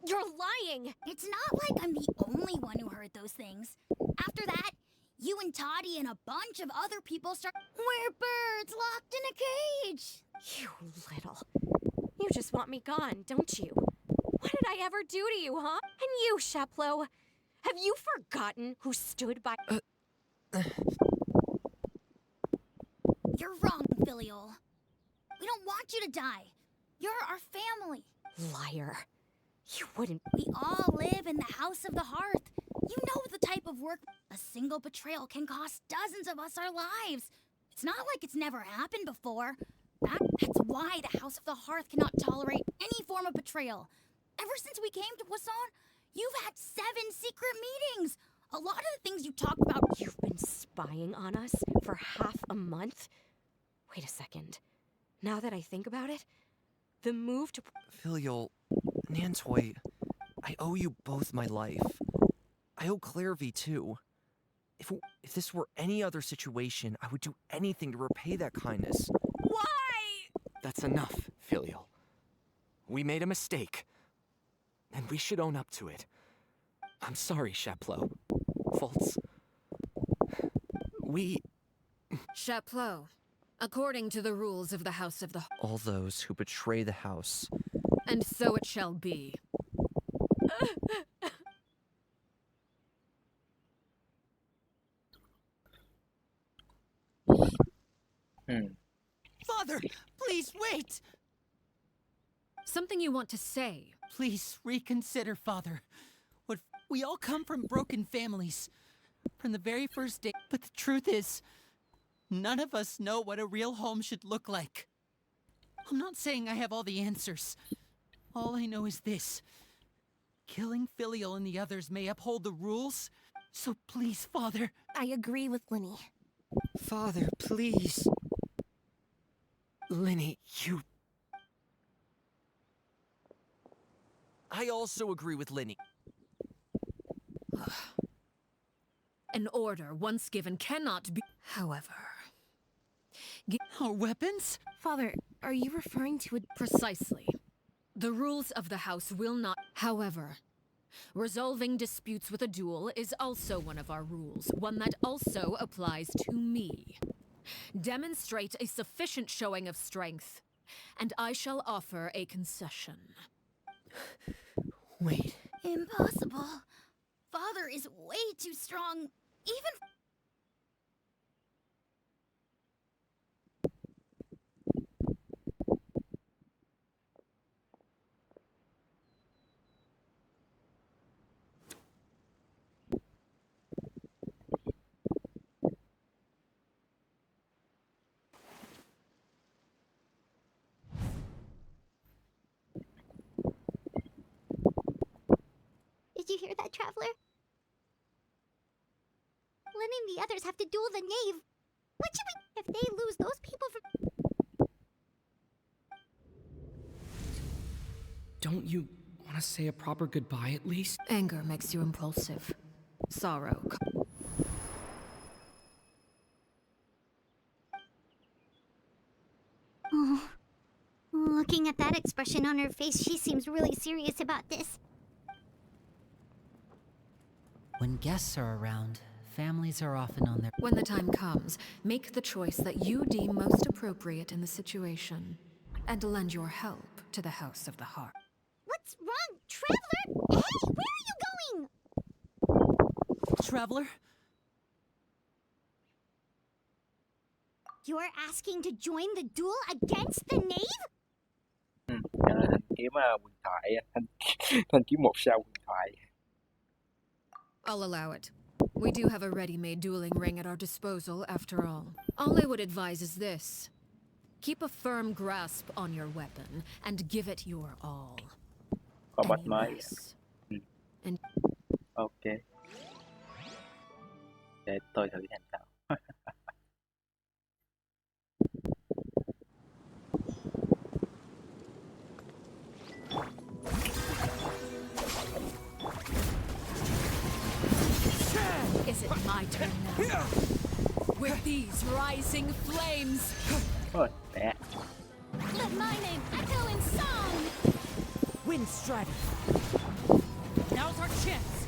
You're lying! It's not like I'm the only one who heard those things. After that, you and Toddy and a bunch of other people start... We're birds locked in a cage! You little... You just want me gone, don't you? What did I ever do to you, huh? And you, Sheplo, have you forgotten who stood by... You're wrong, Filial. We don't want you to die. You're our family. Liar. You wouldn't... We all live in the House of the Hearth. You know the type of work... A single betrayal can cost dozens of us our lives. It's not like it's never happened before. That's why the House of the Hearth cannot tolerate any form of betrayal. Ever since we came to Poisson, you've had 7 secret meetings. A lot of the things you talked about... You've been spying on us for half a month? Wait a second. Now that I think about it, the move to... Filial, Nantoi, I owe you both my life. I owe Clairvy too. If this were any other situation, I would do anything to repay that kindness. Why? That's enough, Filial. We made a mistake. And we should own up to it. I'm sorry, Sheplo. Fultz. We... Sheplo, according to the rules of the House of the... All those who betray the house. And so it shall be. Father, please wait! Something you want to say? Please reconsider, Father. What we all come from broken families. From the very first day. But the truth is, none of us know what a real home should look like. I'm not saying I have all the answers. All I know is this. Killing Filial and the others may uphold the rules. So please, Father. I agree with Linny. Father, please. Linny, you... I also agree with Linny. An order, once given, cannot be... However... Our weapons? Father, are you referring to a... Precisely. The rules of the house will not... However, resolving disputes with a duel is also one of our rules, one that also applies to me. Demonstrate a sufficient showing of strength, and I shall offer a concession. Wait. Impossible. Father is way too strong, even... Did you hear that, Traveler? Lynn and the others have to duel the knave. What should we... If they lose those people from... Don't you want to say a proper goodbye at least? Anger makes you impulsive. Sorrow... Oh. Looking at that expression on her face, she seems really serious about this. When guests are around, families are often on their... When the time comes, make the choice that you deem most appropriate in the situation, and lend your help to the House of the Heart. What's wrong, Traveler? Hey, where are you going? Traveler? You're asking to join the duel against the knave? Cho nên thanh kiếm quyền thoại, thanh kiếm một sao quyền thoại. I'll allow it. We do have a ready-made dueling ring at our disposal, after all. All I would advise is this. Keep a firm grasp on your weapon, and give it your all. Có mắt mới. And... Ok. Để tôi thử xem sao. Is it my turn now? With these rising flames! Ôi, mẹ. Let my name echo in song! Wind Strider. Now's our chance.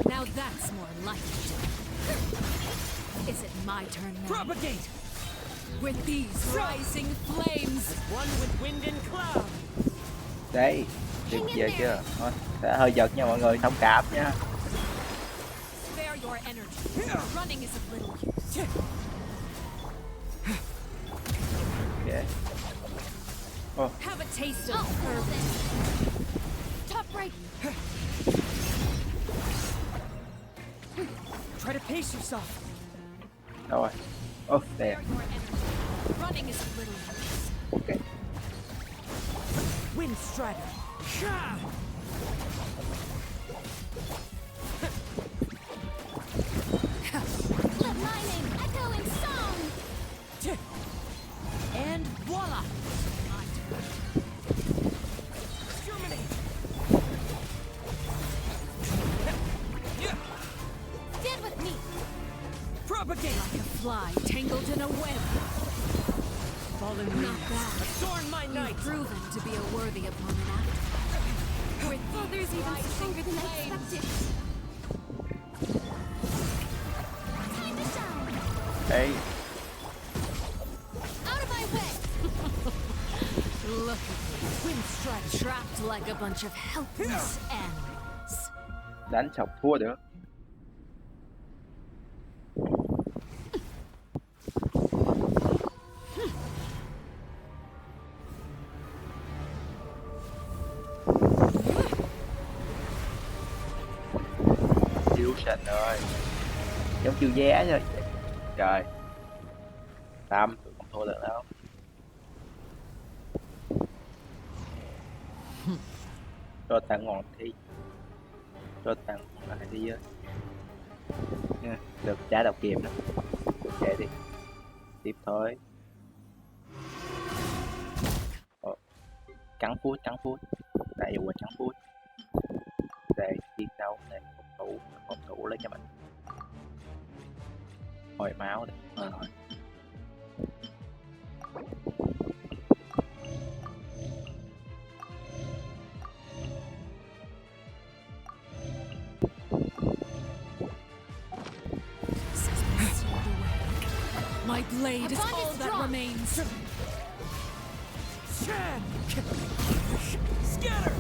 Now that's more like it. Is it my turn now? Propagate! With these rising flames! One with wind and cloud. Đấy, được chưa chưa? Thôi, sẽ hơi giật nha mọi người, thông cảm nha. Spare your energy. Running is of little use. Okay. Oh. Have a taste of fervent. Top right. Try to pace yourself. Đâu rồi? Oh, there. Running is of little use. Okay. Wind Strider. Let my name echo in song! And voila! Exterminate! Stand with me! Propagate! Like a fly tangled in a web. Fallen Not leaves. bad. Adorn my night! You've proven to be a worthy opponent after. With Father's even stronger than I expected. Time to shine! Hey. Out of my way! Look at you. Wind Strider. Trapped like a bunch of helpless animals. Đánh sọc thua được. Devotion rồi. Giống chiêu giá thôi. Trời. Tâm, tôi không thua được đâu. Cho tặng ngọn thi. Cho tặng lại đi với. Nha, được trả độc kiếm đó. Ok đi. Tiếp thôi. Cắn phút. Đây qua cắn phút. Đây chiến đấu đây phòng thủ lấy cho mình. Hồi máu đây. Rồi. My blade is all that remains. Scatter!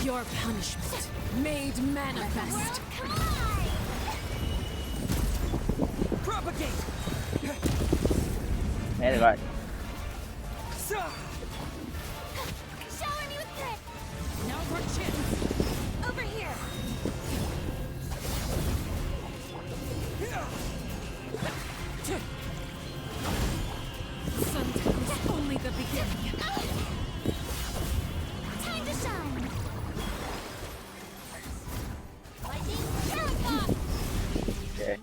Your punishment made manifest. Propagate! Nghe được rồi. Shower me with grit. Now we're chins. Over here. Sometimes only the beginning. Time to shine. Lightning, Arlecchino. Ok.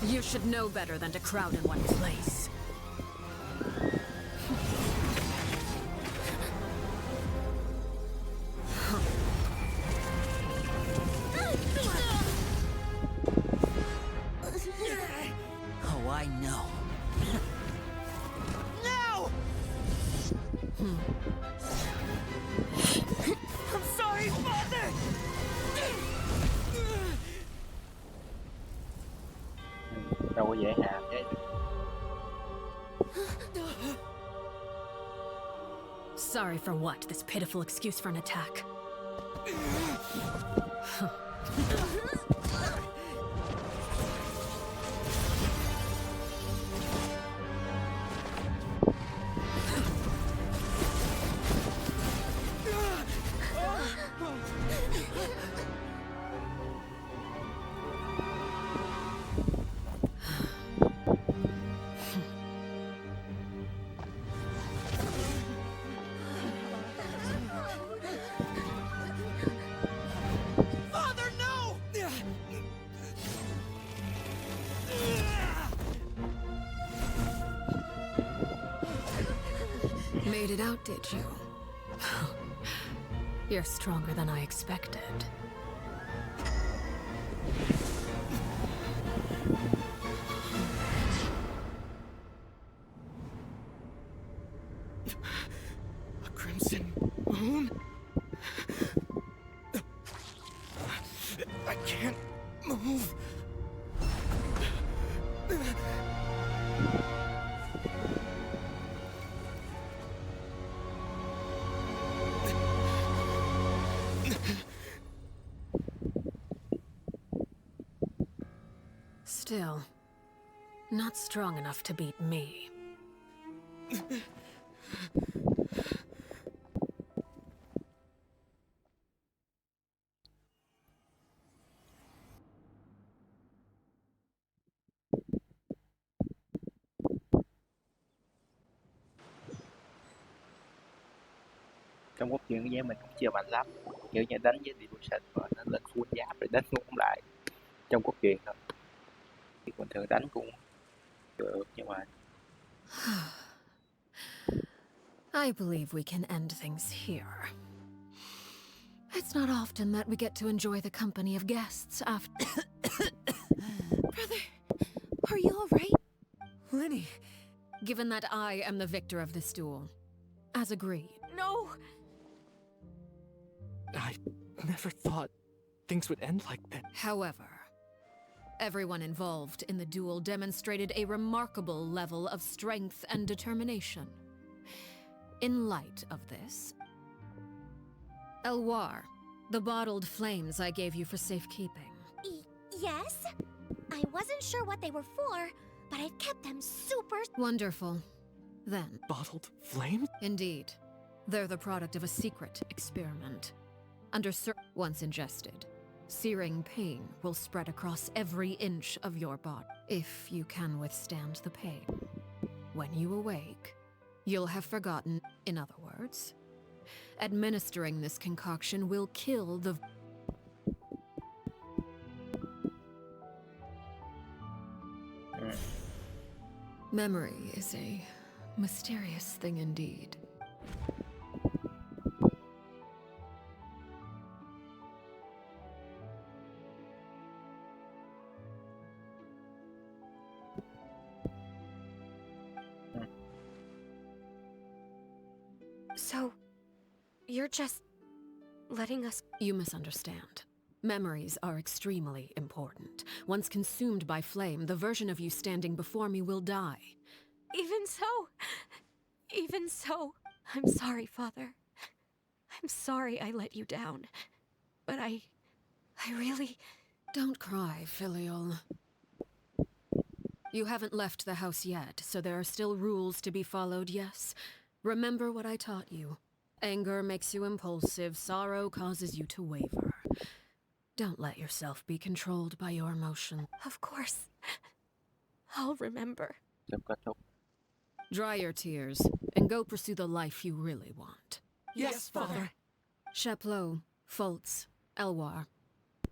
You should know better than to crowd in one place. Oh, I know. No! I'm sorry, Father! Đâu có dễ hàm thế. Sorry for what? This pitiful excuse for an attack. Father, no! Made it out, did you? You're stronger than I expected. A crimson moon? I can't move. Still, not strong enough to beat me. Trong cốt truyện cái mình cũng chưa mạnh lắm, kiểu như đánh với Devotion mà nó lên full giáp rồi đánh cũng lại trong cốt truyện thôi. Thì bình thường đánh cũng được nhưng mà I believe we can end things here. It's not often that we get to enjoy the company of guests after. Brother, are you all right? Lenny, Given that I am the victor of this duel, as agreed. No! I never thought things would end like that. However, Everyone involved in the duel demonstrated a remarkable level of strength and determination. In light of this, Elwar, the bottled flames I gave you for safekeeping. Yes? I wasn't sure what they were for, but I've kept them super... Wonderful. Then... Bottled flames? Indeed. They're the product of a secret experiment. Once ingested, searing pain will spread across every inch of your body. If you can withstand the pain. When you awake, you'll have forgotten. In other words, administering this concoction will kill the... Memory is a mysterious thing indeed. So, you're just letting us... You misunderstand. Memories are extremely important. Once consumed by flame, the version of you standing before me will die. Even so, I'm sorry, Father. I'm sorry I let you down. But I really... Don't cry, filial. You haven't left the house yet, so there are still rules to be followed, yes? Remember what I taught you. Anger makes you impulsive, sorrow causes you to waver. Don't let yourself be controlled by your emotion. Of course. I'll remember. Dry your tears, and go pursue the life you really want. Yes, Father. Chaplot, Foltz, Elwar.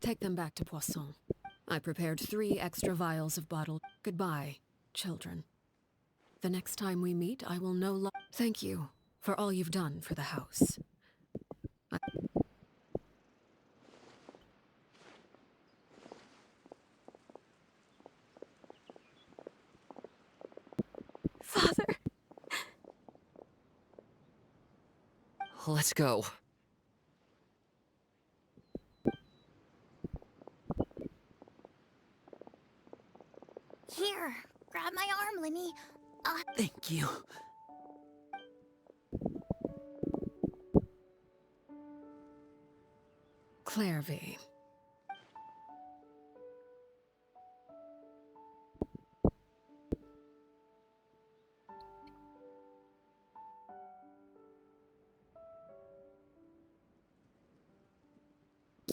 Take them back to Poisson. I prepared 3 extra vials of bottled... Goodbye, children. The next time we meet, I will no longer... Thank you for all you've done for the house. Father! Let's go. Here, grab my arm, Lemmy. Thank you. Clairvy.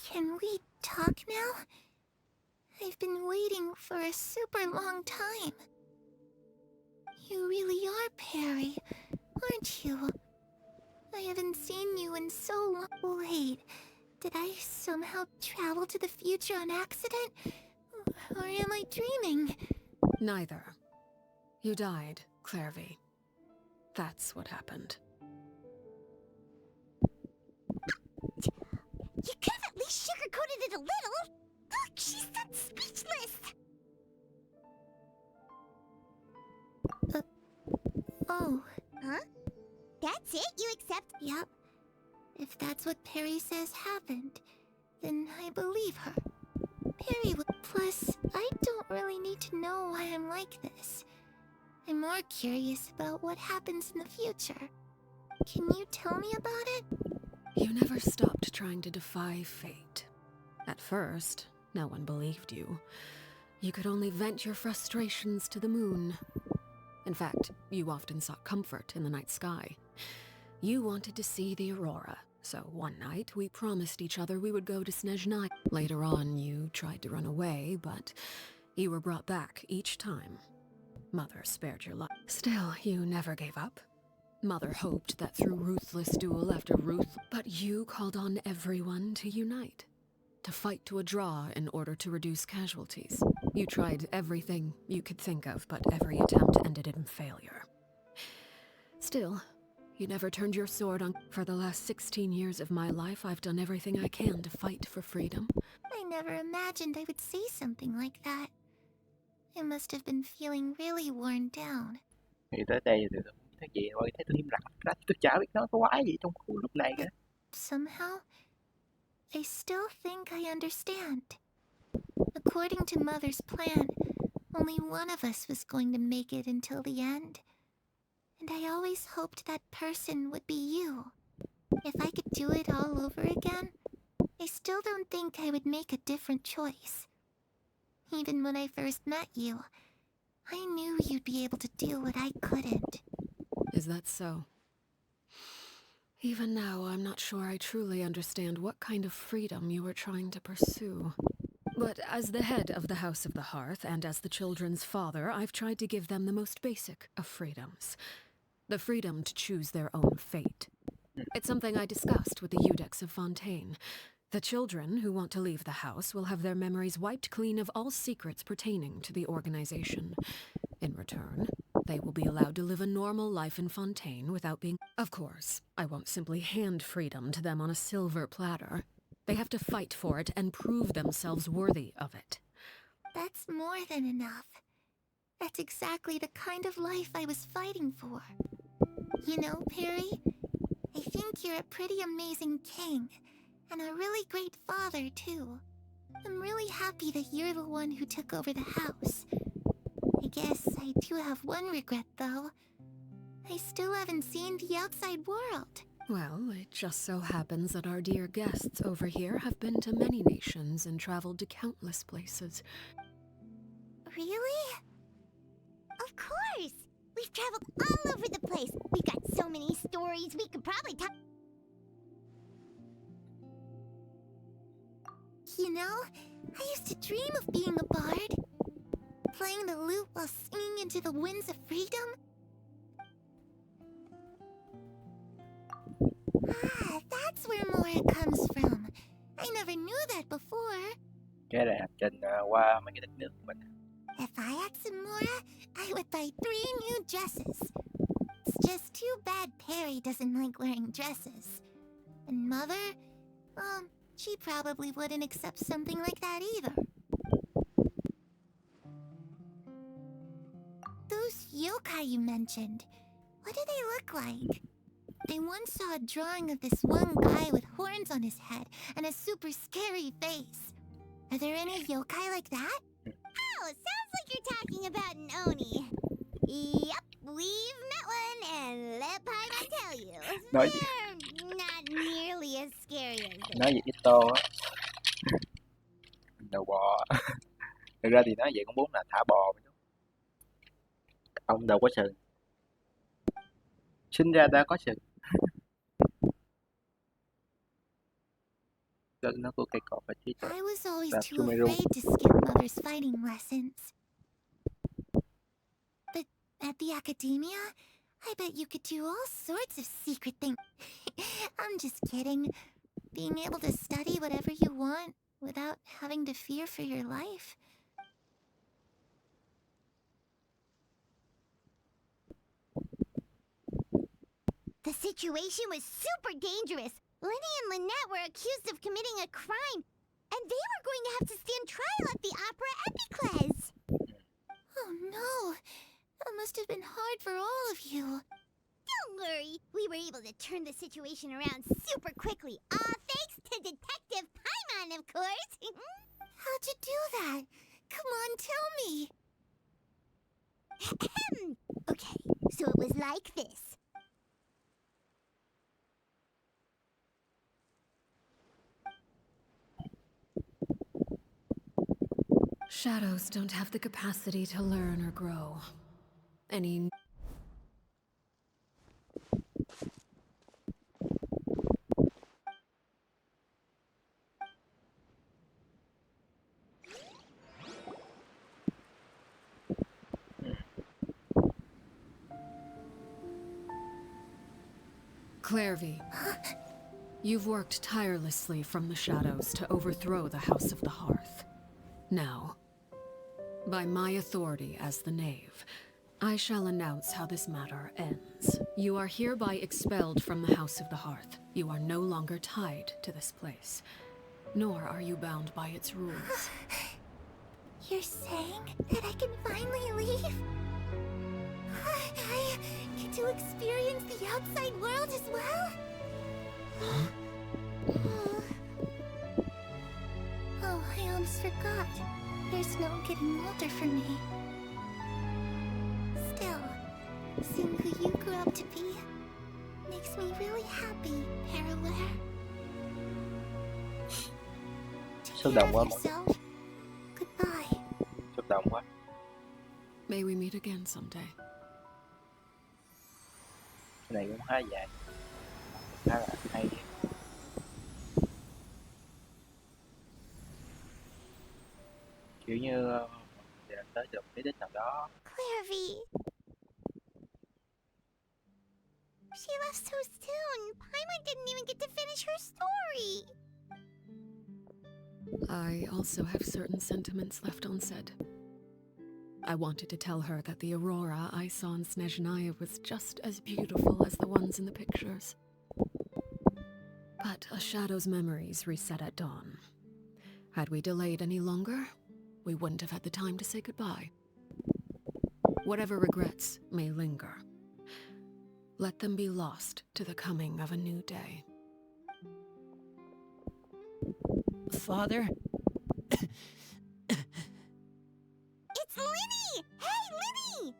Can we talk now? I've been waiting for a super long time. You really are Perry, aren't you? I haven't seen you in so long. Wait, did I somehow travel to the future on accident? Or am I dreaming? Neither. You died, Clairvy. That's what happened. You could have at least sugarcoated it a little. Look, she's done speechless. Oh. Huh? That's it? You accept? Yep. If that's what Perry says happened, then I believe her. Perry would... Plus, I don't really need to know why I'm like this. I'm more curious about what happens in the future. Can you tell me about it? You never stopped trying to defy fate. At first, no one believed you. You could only vent your frustrations to the moon. In fact, you often sought comfort in the night sky. You wanted to see the aurora, so one night we promised each other we would go to Snezhnaya. Later on, you tried to run away, but you were brought back each time. Mother spared your life. Still, you never gave up. Mother hoped that through ruthless duel after but you called on everyone to unite. To fight to a draw in order to reduce casualties. You tried everything you could think of, but every attempt ended in failure. Still, you never turned your sword on. For the last 16 years of my life, I've done everything I can to fight for freedom. I never imagined I would say something like that. I must have been feeling really worn down. Thì tới đây thì tôi không thấy gì, tôi thấy tôi im lặng, tôi chả biết nói cái quái gì trong khu lúc này cả. Somehow, I still think I understand. according to Mother's plan, only one of us was going to make it until the end. And I always hoped that person would be you. If I could do it all over again, I still don't think I would make a different choice. Even when I first met you, I knew you'd be able to do what I couldn't. Is that so? Even now, I'm not sure I truly understand what kind of freedom you were trying to pursue. But as the head of the House of the Hearth, and as the children's father, I've tried to give them the most basic of freedoms. The freedom to choose their own fate. It's something I discussed with the Iudex of Fontaine. The children who want to leave the house will have their memories wiped clean of all secrets pertaining to the organization. In return, they will be allowed to live a normal life in Fontaine without being... Of course, I won't simply hand freedom to them on a silver platter. They have to fight for it and prove themselves worthy of it. That's more than enough. That's exactly the kind of life I was fighting for. You know, Perry, I think you're a pretty amazing king, and a really great father, too. I'm really happy that you're the one who took over the house. I guess I do have one regret, though. I still haven't seen the outside world. Well, it just so happens that our dear guests over here have been to many nations and traveled to countless places. Really? Of course! We've traveled all over the place. We've got so many stories we could probably tell. You know, I used to dream of being a bard. Playing the lute while singing into the winds of freedom. Ah, that's where Mora comes from. I never knew that before. Cái này hành trình qua mấy cái đất nước của mình. If I had some Mora, I would buy 3 new dresses. It's just too bad Perry doesn't like wearing dresses. And Mother, she probably wouldn't accept something like that either. Those yokai you mentioned, what do they look like? I once saw a drawing of this one guy with horns on his head and a super scary face. Are there any yokai like that? Oh, sounds like you're talking about an Oni. Yep, we've met one, and let Paimon tell you, Nói they're not nearly as scary as they nói về Ito á, đầu bò. Thực ra thì nói vậy cũng muốn là thả bò mà. Ông đâu có sừng. Sinh ra đã có sừng. Nó có cây cọp ở phía trước. I was always That's too Sumeru. afraid to skip Mother's fighting lessons. But at the academia, I bet you could do all sorts of secret things. I'm just kidding. Being able to study whatever you want without having to fear for your life. The situation was super dangerous. Lenny and Lynette were accused of committing a crime, and they were going to have to stand trial at the Opera Epicles. Oh no! That must have been hard for all of you. Don't worry, we were able to turn the situation around super quickly, all thanks to Detective Paimon, of course. How'd you do that? Come on, tell me. Okay, so it was like this. Shadows don't have the capacity to learn or grow. Any... Clairvy, you've worked tirelessly from the shadows to overthrow the House of the Hearth. Now, by my authority as the Knave, I shall announce how this matter ends. You are hereby expelled from the House of the Hearth. You are no longer tied to this place, nor are you bound by its rules. You're saying that I can finally leave? I get to experience the outside world as well? Oh, I almost forgot. There's no getting older for me. Still, seeing who you grew up to be makes me really happy, Parallel. Xúc động quá mọi người. Yourself. Goodbye. Xúc động quá. May we meet again someday. Cái này cũng khá dài, khá là hay. Kiểu như đã tới được cái đích nào đó. Clairvy. She left so soon. Paimon didn't even get to finish her story. I also have certain sentiments left unsaid. I wanted to tell her that the aurora I saw in Snezhnaya was just as beautiful as the ones in the pictures. But a shadow's memories reset at dawn. Had we delayed any longer, we wouldn't have had the time to say goodbye. Whatever regrets may linger, let them be lost to the coming of a new day. Father? It's Linny! Hey, Linny!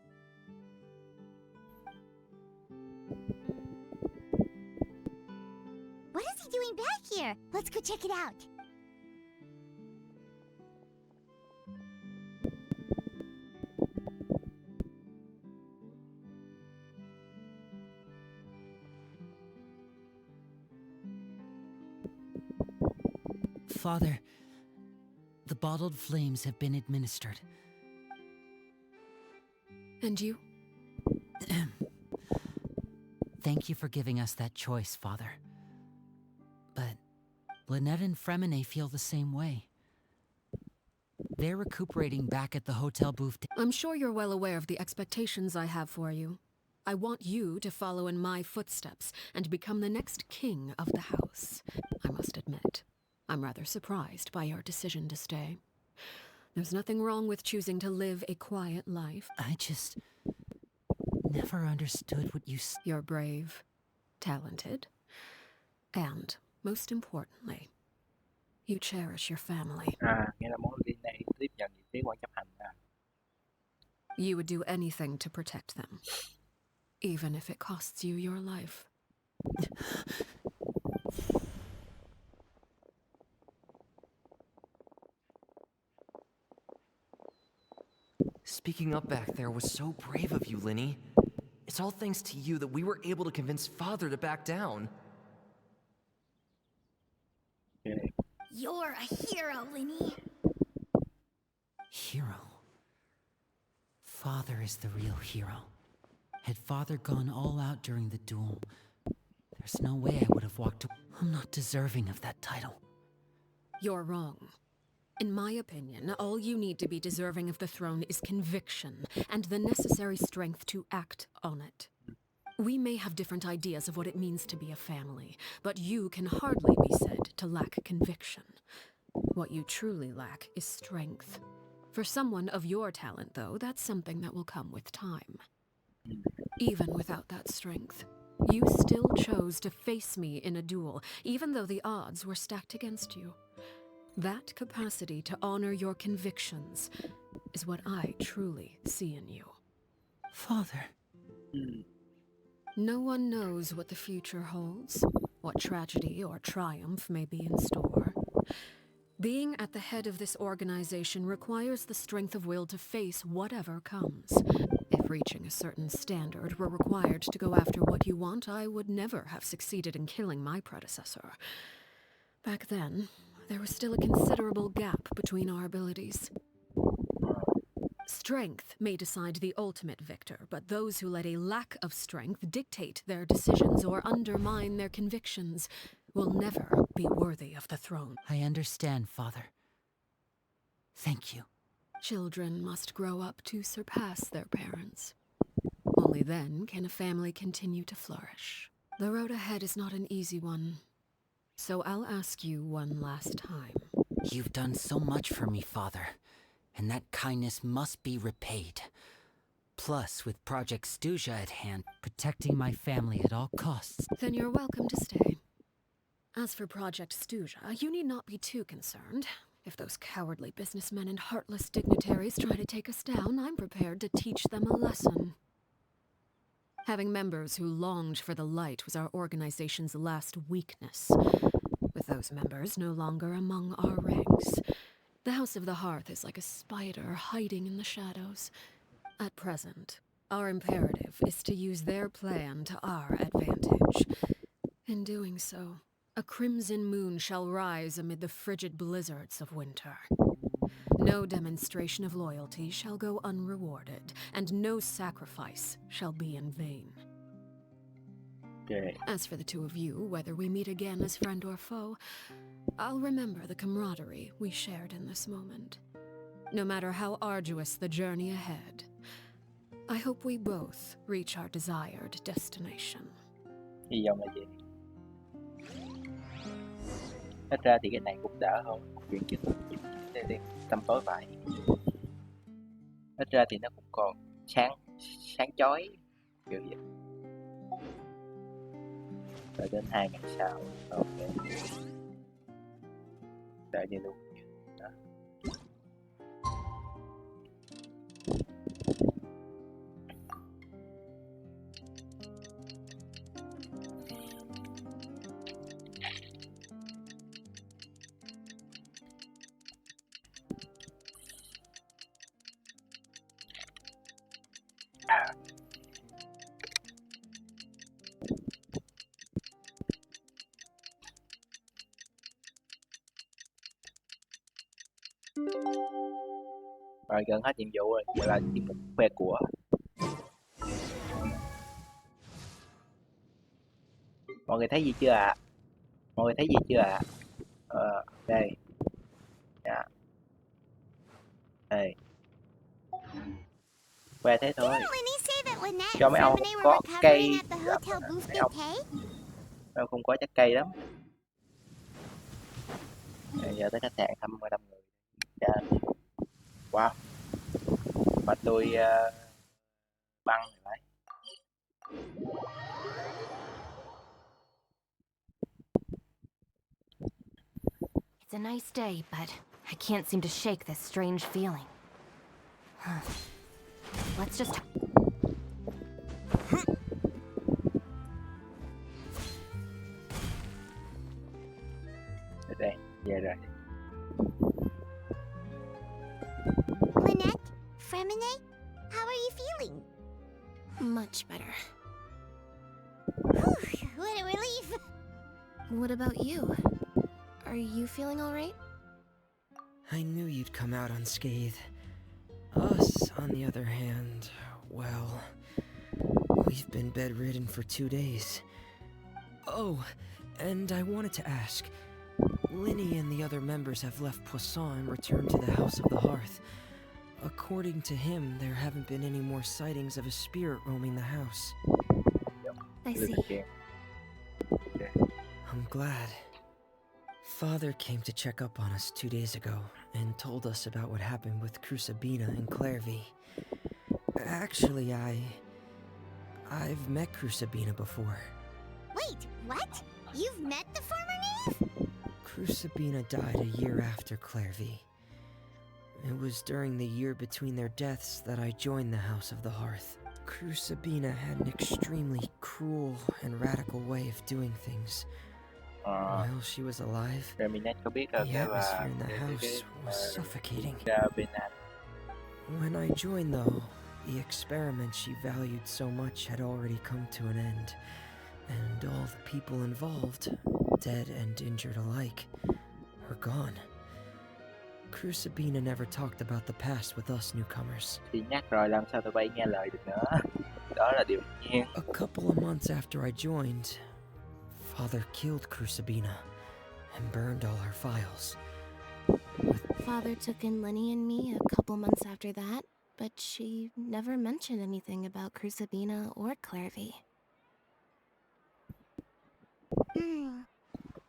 What is he doing back here? Let's go check it out. Father, the bottled flames have been administered. And you? Thank you for giving us that choice, Father. But Lynette and Fremine feel the same way. They're recuperating back at the Hotel Booth. I'm sure you're well aware of the expectations I have for you. I want you to follow in my footsteps and become the next king of the house. I must admit, I'm rather surprised by your decision to stay. There's nothing wrong with choosing to live a quiet life. I just never understood what you... You're brave, talented, and, most importantly, you cherish your family. Nghĩa là món riêng này tiếp nhận vị trí quan chấp hành à. You would do anything to protect them, even if it costs you your life. Speaking up back there was so brave of you, Linny. It's all thanks to you that we were able to convince Father to back down. You're a hero, Linny. Hero? Father is the real hero. Had Father gone all out during the duel, there's no way I would have walked away. I'm not deserving of that title. You're wrong. In my opinion, all you need to be deserving of the throne is conviction and the necessary strength to act on it. We may have different ideas of what it means to be a family, but you can hardly be said to lack conviction. What you truly lack is strength. For someone of your talent, though, that's something that will come with time. Even without that strength, you still chose to face me in a duel, even though the odds were stacked against you. That capacity to honor your convictions is what I truly see in you. Father. No one knows what the future holds, what tragedy or triumph may be in store. Being at the head of this organization requires the strength of will to face whatever comes. If reaching a certain standard were required to go after what you want, I would never have succeeded in killing my predecessor. Back then, there was still a considerable gap between our abilities. Strength may decide the ultimate victor, but those who let a lack of strength dictate their decisions or undermine their convictions will never be worthy of the throne. I understand, Father. Thank you. Children must grow up to surpass their parents. Only then can a family continue to flourish. The road ahead is not an easy one. So I'll ask you one last time. You've done so much for me, Father, and that kindness must be repaid. Plus, with Project Stuja at hand, protecting my family at all costs. Then you're welcome to stay. As for Project Stuja, you need not be too concerned. If those cowardly businessmen and heartless dignitaries try to take us down, I'm prepared to teach them a lesson. Having members who longed for the light was our organization's last weakness. With those members no longer among our ranks, the House of the Hearth is like a spider hiding in the shadows. At present, our imperative is to use their plan to our advantage. In doing so, a crimson moon shall rise amid the frigid blizzards of winter. No demonstration of loyalty shall go unrewarded, and no sacrifice shall be in vain. Okay. As for the two of you, whether we meet again as friend or foe, I'll remember the camaraderie we shared in this moment. No matter how arduous the journey ahead, I hope we both reach our desired destination. Hy vọng là vậy. Ít ra thì cái này cũng đỡ hơn chuyện chính đi tăm tối vậy. Ít ra thì nó cũng còn sáng chói kiểu vậy. Đợi đến 2 ngày sau. Ok. Đợi vậy luôn. Đó. Rồi gần hết nhiệm vụ rồi, giờ là tiết mục khoe của. Mọi người thấy gì chưa ạ? Mọi người thấy gì chưa ạ? Đây. Dạ. Đây. Khoe thế thôi. Cho mấy ông không có cây. Mấy ông không có chắc cây lắm. Bây giờ tới khách sạn thăm 15 người. Dạ. Wow. Mà tôi băng rồi đấy. It's a nice day, but I can't seem to shake this strange feeling. Let's just... Đây, về rồi. Lynette? Fremine? How are you feeling? Much better. Whew, what a relief! What about you? Are you feeling all right? I knew you'd come out unscathed. Us, on the other hand, well, we've been bedridden for 2 days. Oh, and I wanted to ask, Linny and the other members have left Poisson and returned to the House of the Hearth. According to him, there haven't been any more sightings of a spirit roaming the house. I see. I'm glad. Father came to check up on us 2 days ago and told us about what happened with Crusabina and Clairvy. Actually, I've met Crusabina before. Wait, what? You've met the former knave? Crusabina died a year after Clairvy. It was during the year between their deaths that I joined the House of the Hearth. Crusabina had an extremely cruel and radical way of doing things. While she was alive, the atmosphere in the house was suffocating. When I joined, though, the experiment she valued so much had already come to an end, and all the people involved, dead and injured alike, were gone. Crusabina never talked about the past with us newcomers. Thì nhắc rồi làm sao tụi bay nghe lời được nữa. Đó là điều nhiên. A couple of months after I joined, Father killed Crusabina and burned all her files. Father took in Lenny and me a couple months after that, but she never mentioned anything about Crusabina or Clairvy.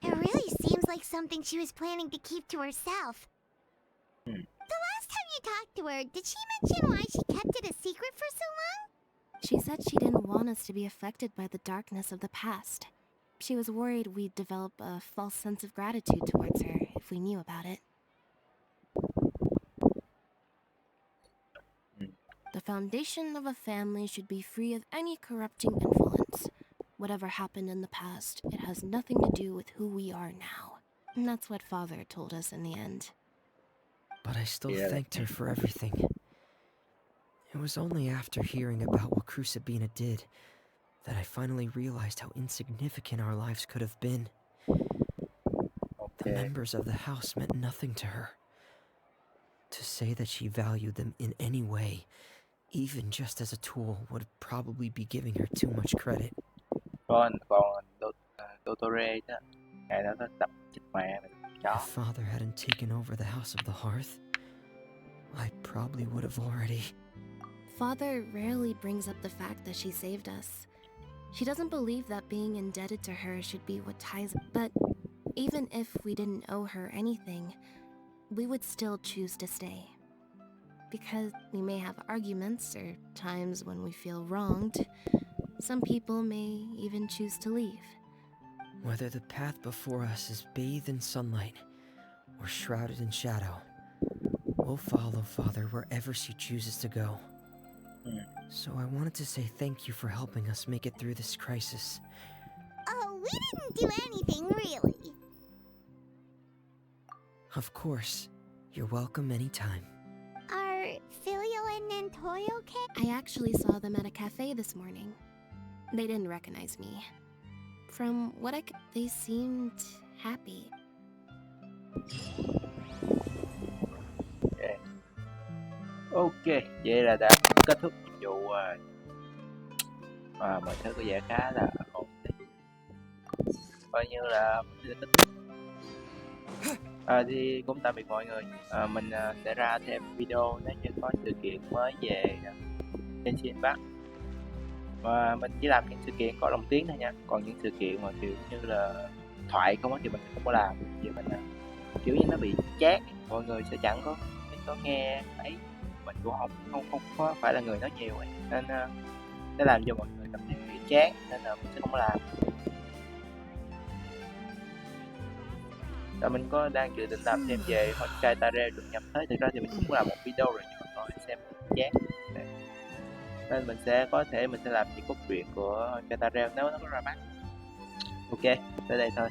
It really seems like something she was planning to keep to herself. The last time you talked to her, did she mention why she kept it a secret for so long? She said she didn't want us to be affected by the darkness of the past. She was worried we'd develop a false sense of gratitude towards her if we knew about it. foundation of a family should be free of any corrupting influence. Whatever happened in the past, it has nothing to do with who we are now. And that's what Father told us in the end. But I still Yeah. thanked her for everything. It was only after hearing about what Crucibina did that I finally realized how insignificant our lives could have been. The members of the house meant nothing to her. To say that she valued them in any way, even just as a tool, would probably be giving her too much credit. Còn Dottore đó, ngày đó nó tập chích mẹ mình chó. If Father hadn't taken over the House of the Hearth, I probably would have already... Father rarely brings up the fact that she saved us. She doesn't believe that being indebted to her should be what ties... But even if we didn't owe her anything, we would still choose to stay. Because we may have arguments or times when we feel wronged. Some people may even choose to leave. Whether the path before us is bathed in sunlight or shrouded in shadow, we'll follow Father wherever she chooses to go. So I wanted to say thank you for helping us make it through this crisis. Oh, we didn't do anything, really. Of course. You're welcome anytime. Are Filio and Nantoy okay? I actually saw them at a cafe this morning. They didn't recognize me. From what I could, they seemed happy. Ok, vậy là đã kết thúc nhiệm vụ rồi. Mọi thứ có vẻ khá là ổn định. Coi như là thì cũng tạm biệt mọi người. Mình sẽ ra thêm video nếu như có sự kiện mới về Genshin Impact. Và mình chỉ làm những sự kiện có lồng tiếng thôi nha. Còn những sự kiện mà kiểu như là thoại không á thì mình không có làm. Vì mình kiểu như nó bị chát, mọi người sẽ chẳng có nghe ấy. Mình cũng không có phải là người nói nhiều ấy. Nên nó làm cho mọi người cảm thấy bị chán, nên là mình sẽ không có làm. Rồi mình có đang dự định làm thêm về Honkai Tare được nhập thế. Thực ra thì mình cũng làm một video rồi nhưng mà coi xem chán. Nên mình sẽ làm những cốt truyện của Honkai Tare nếu nó có ra mắt. Ok, tới đây thôi.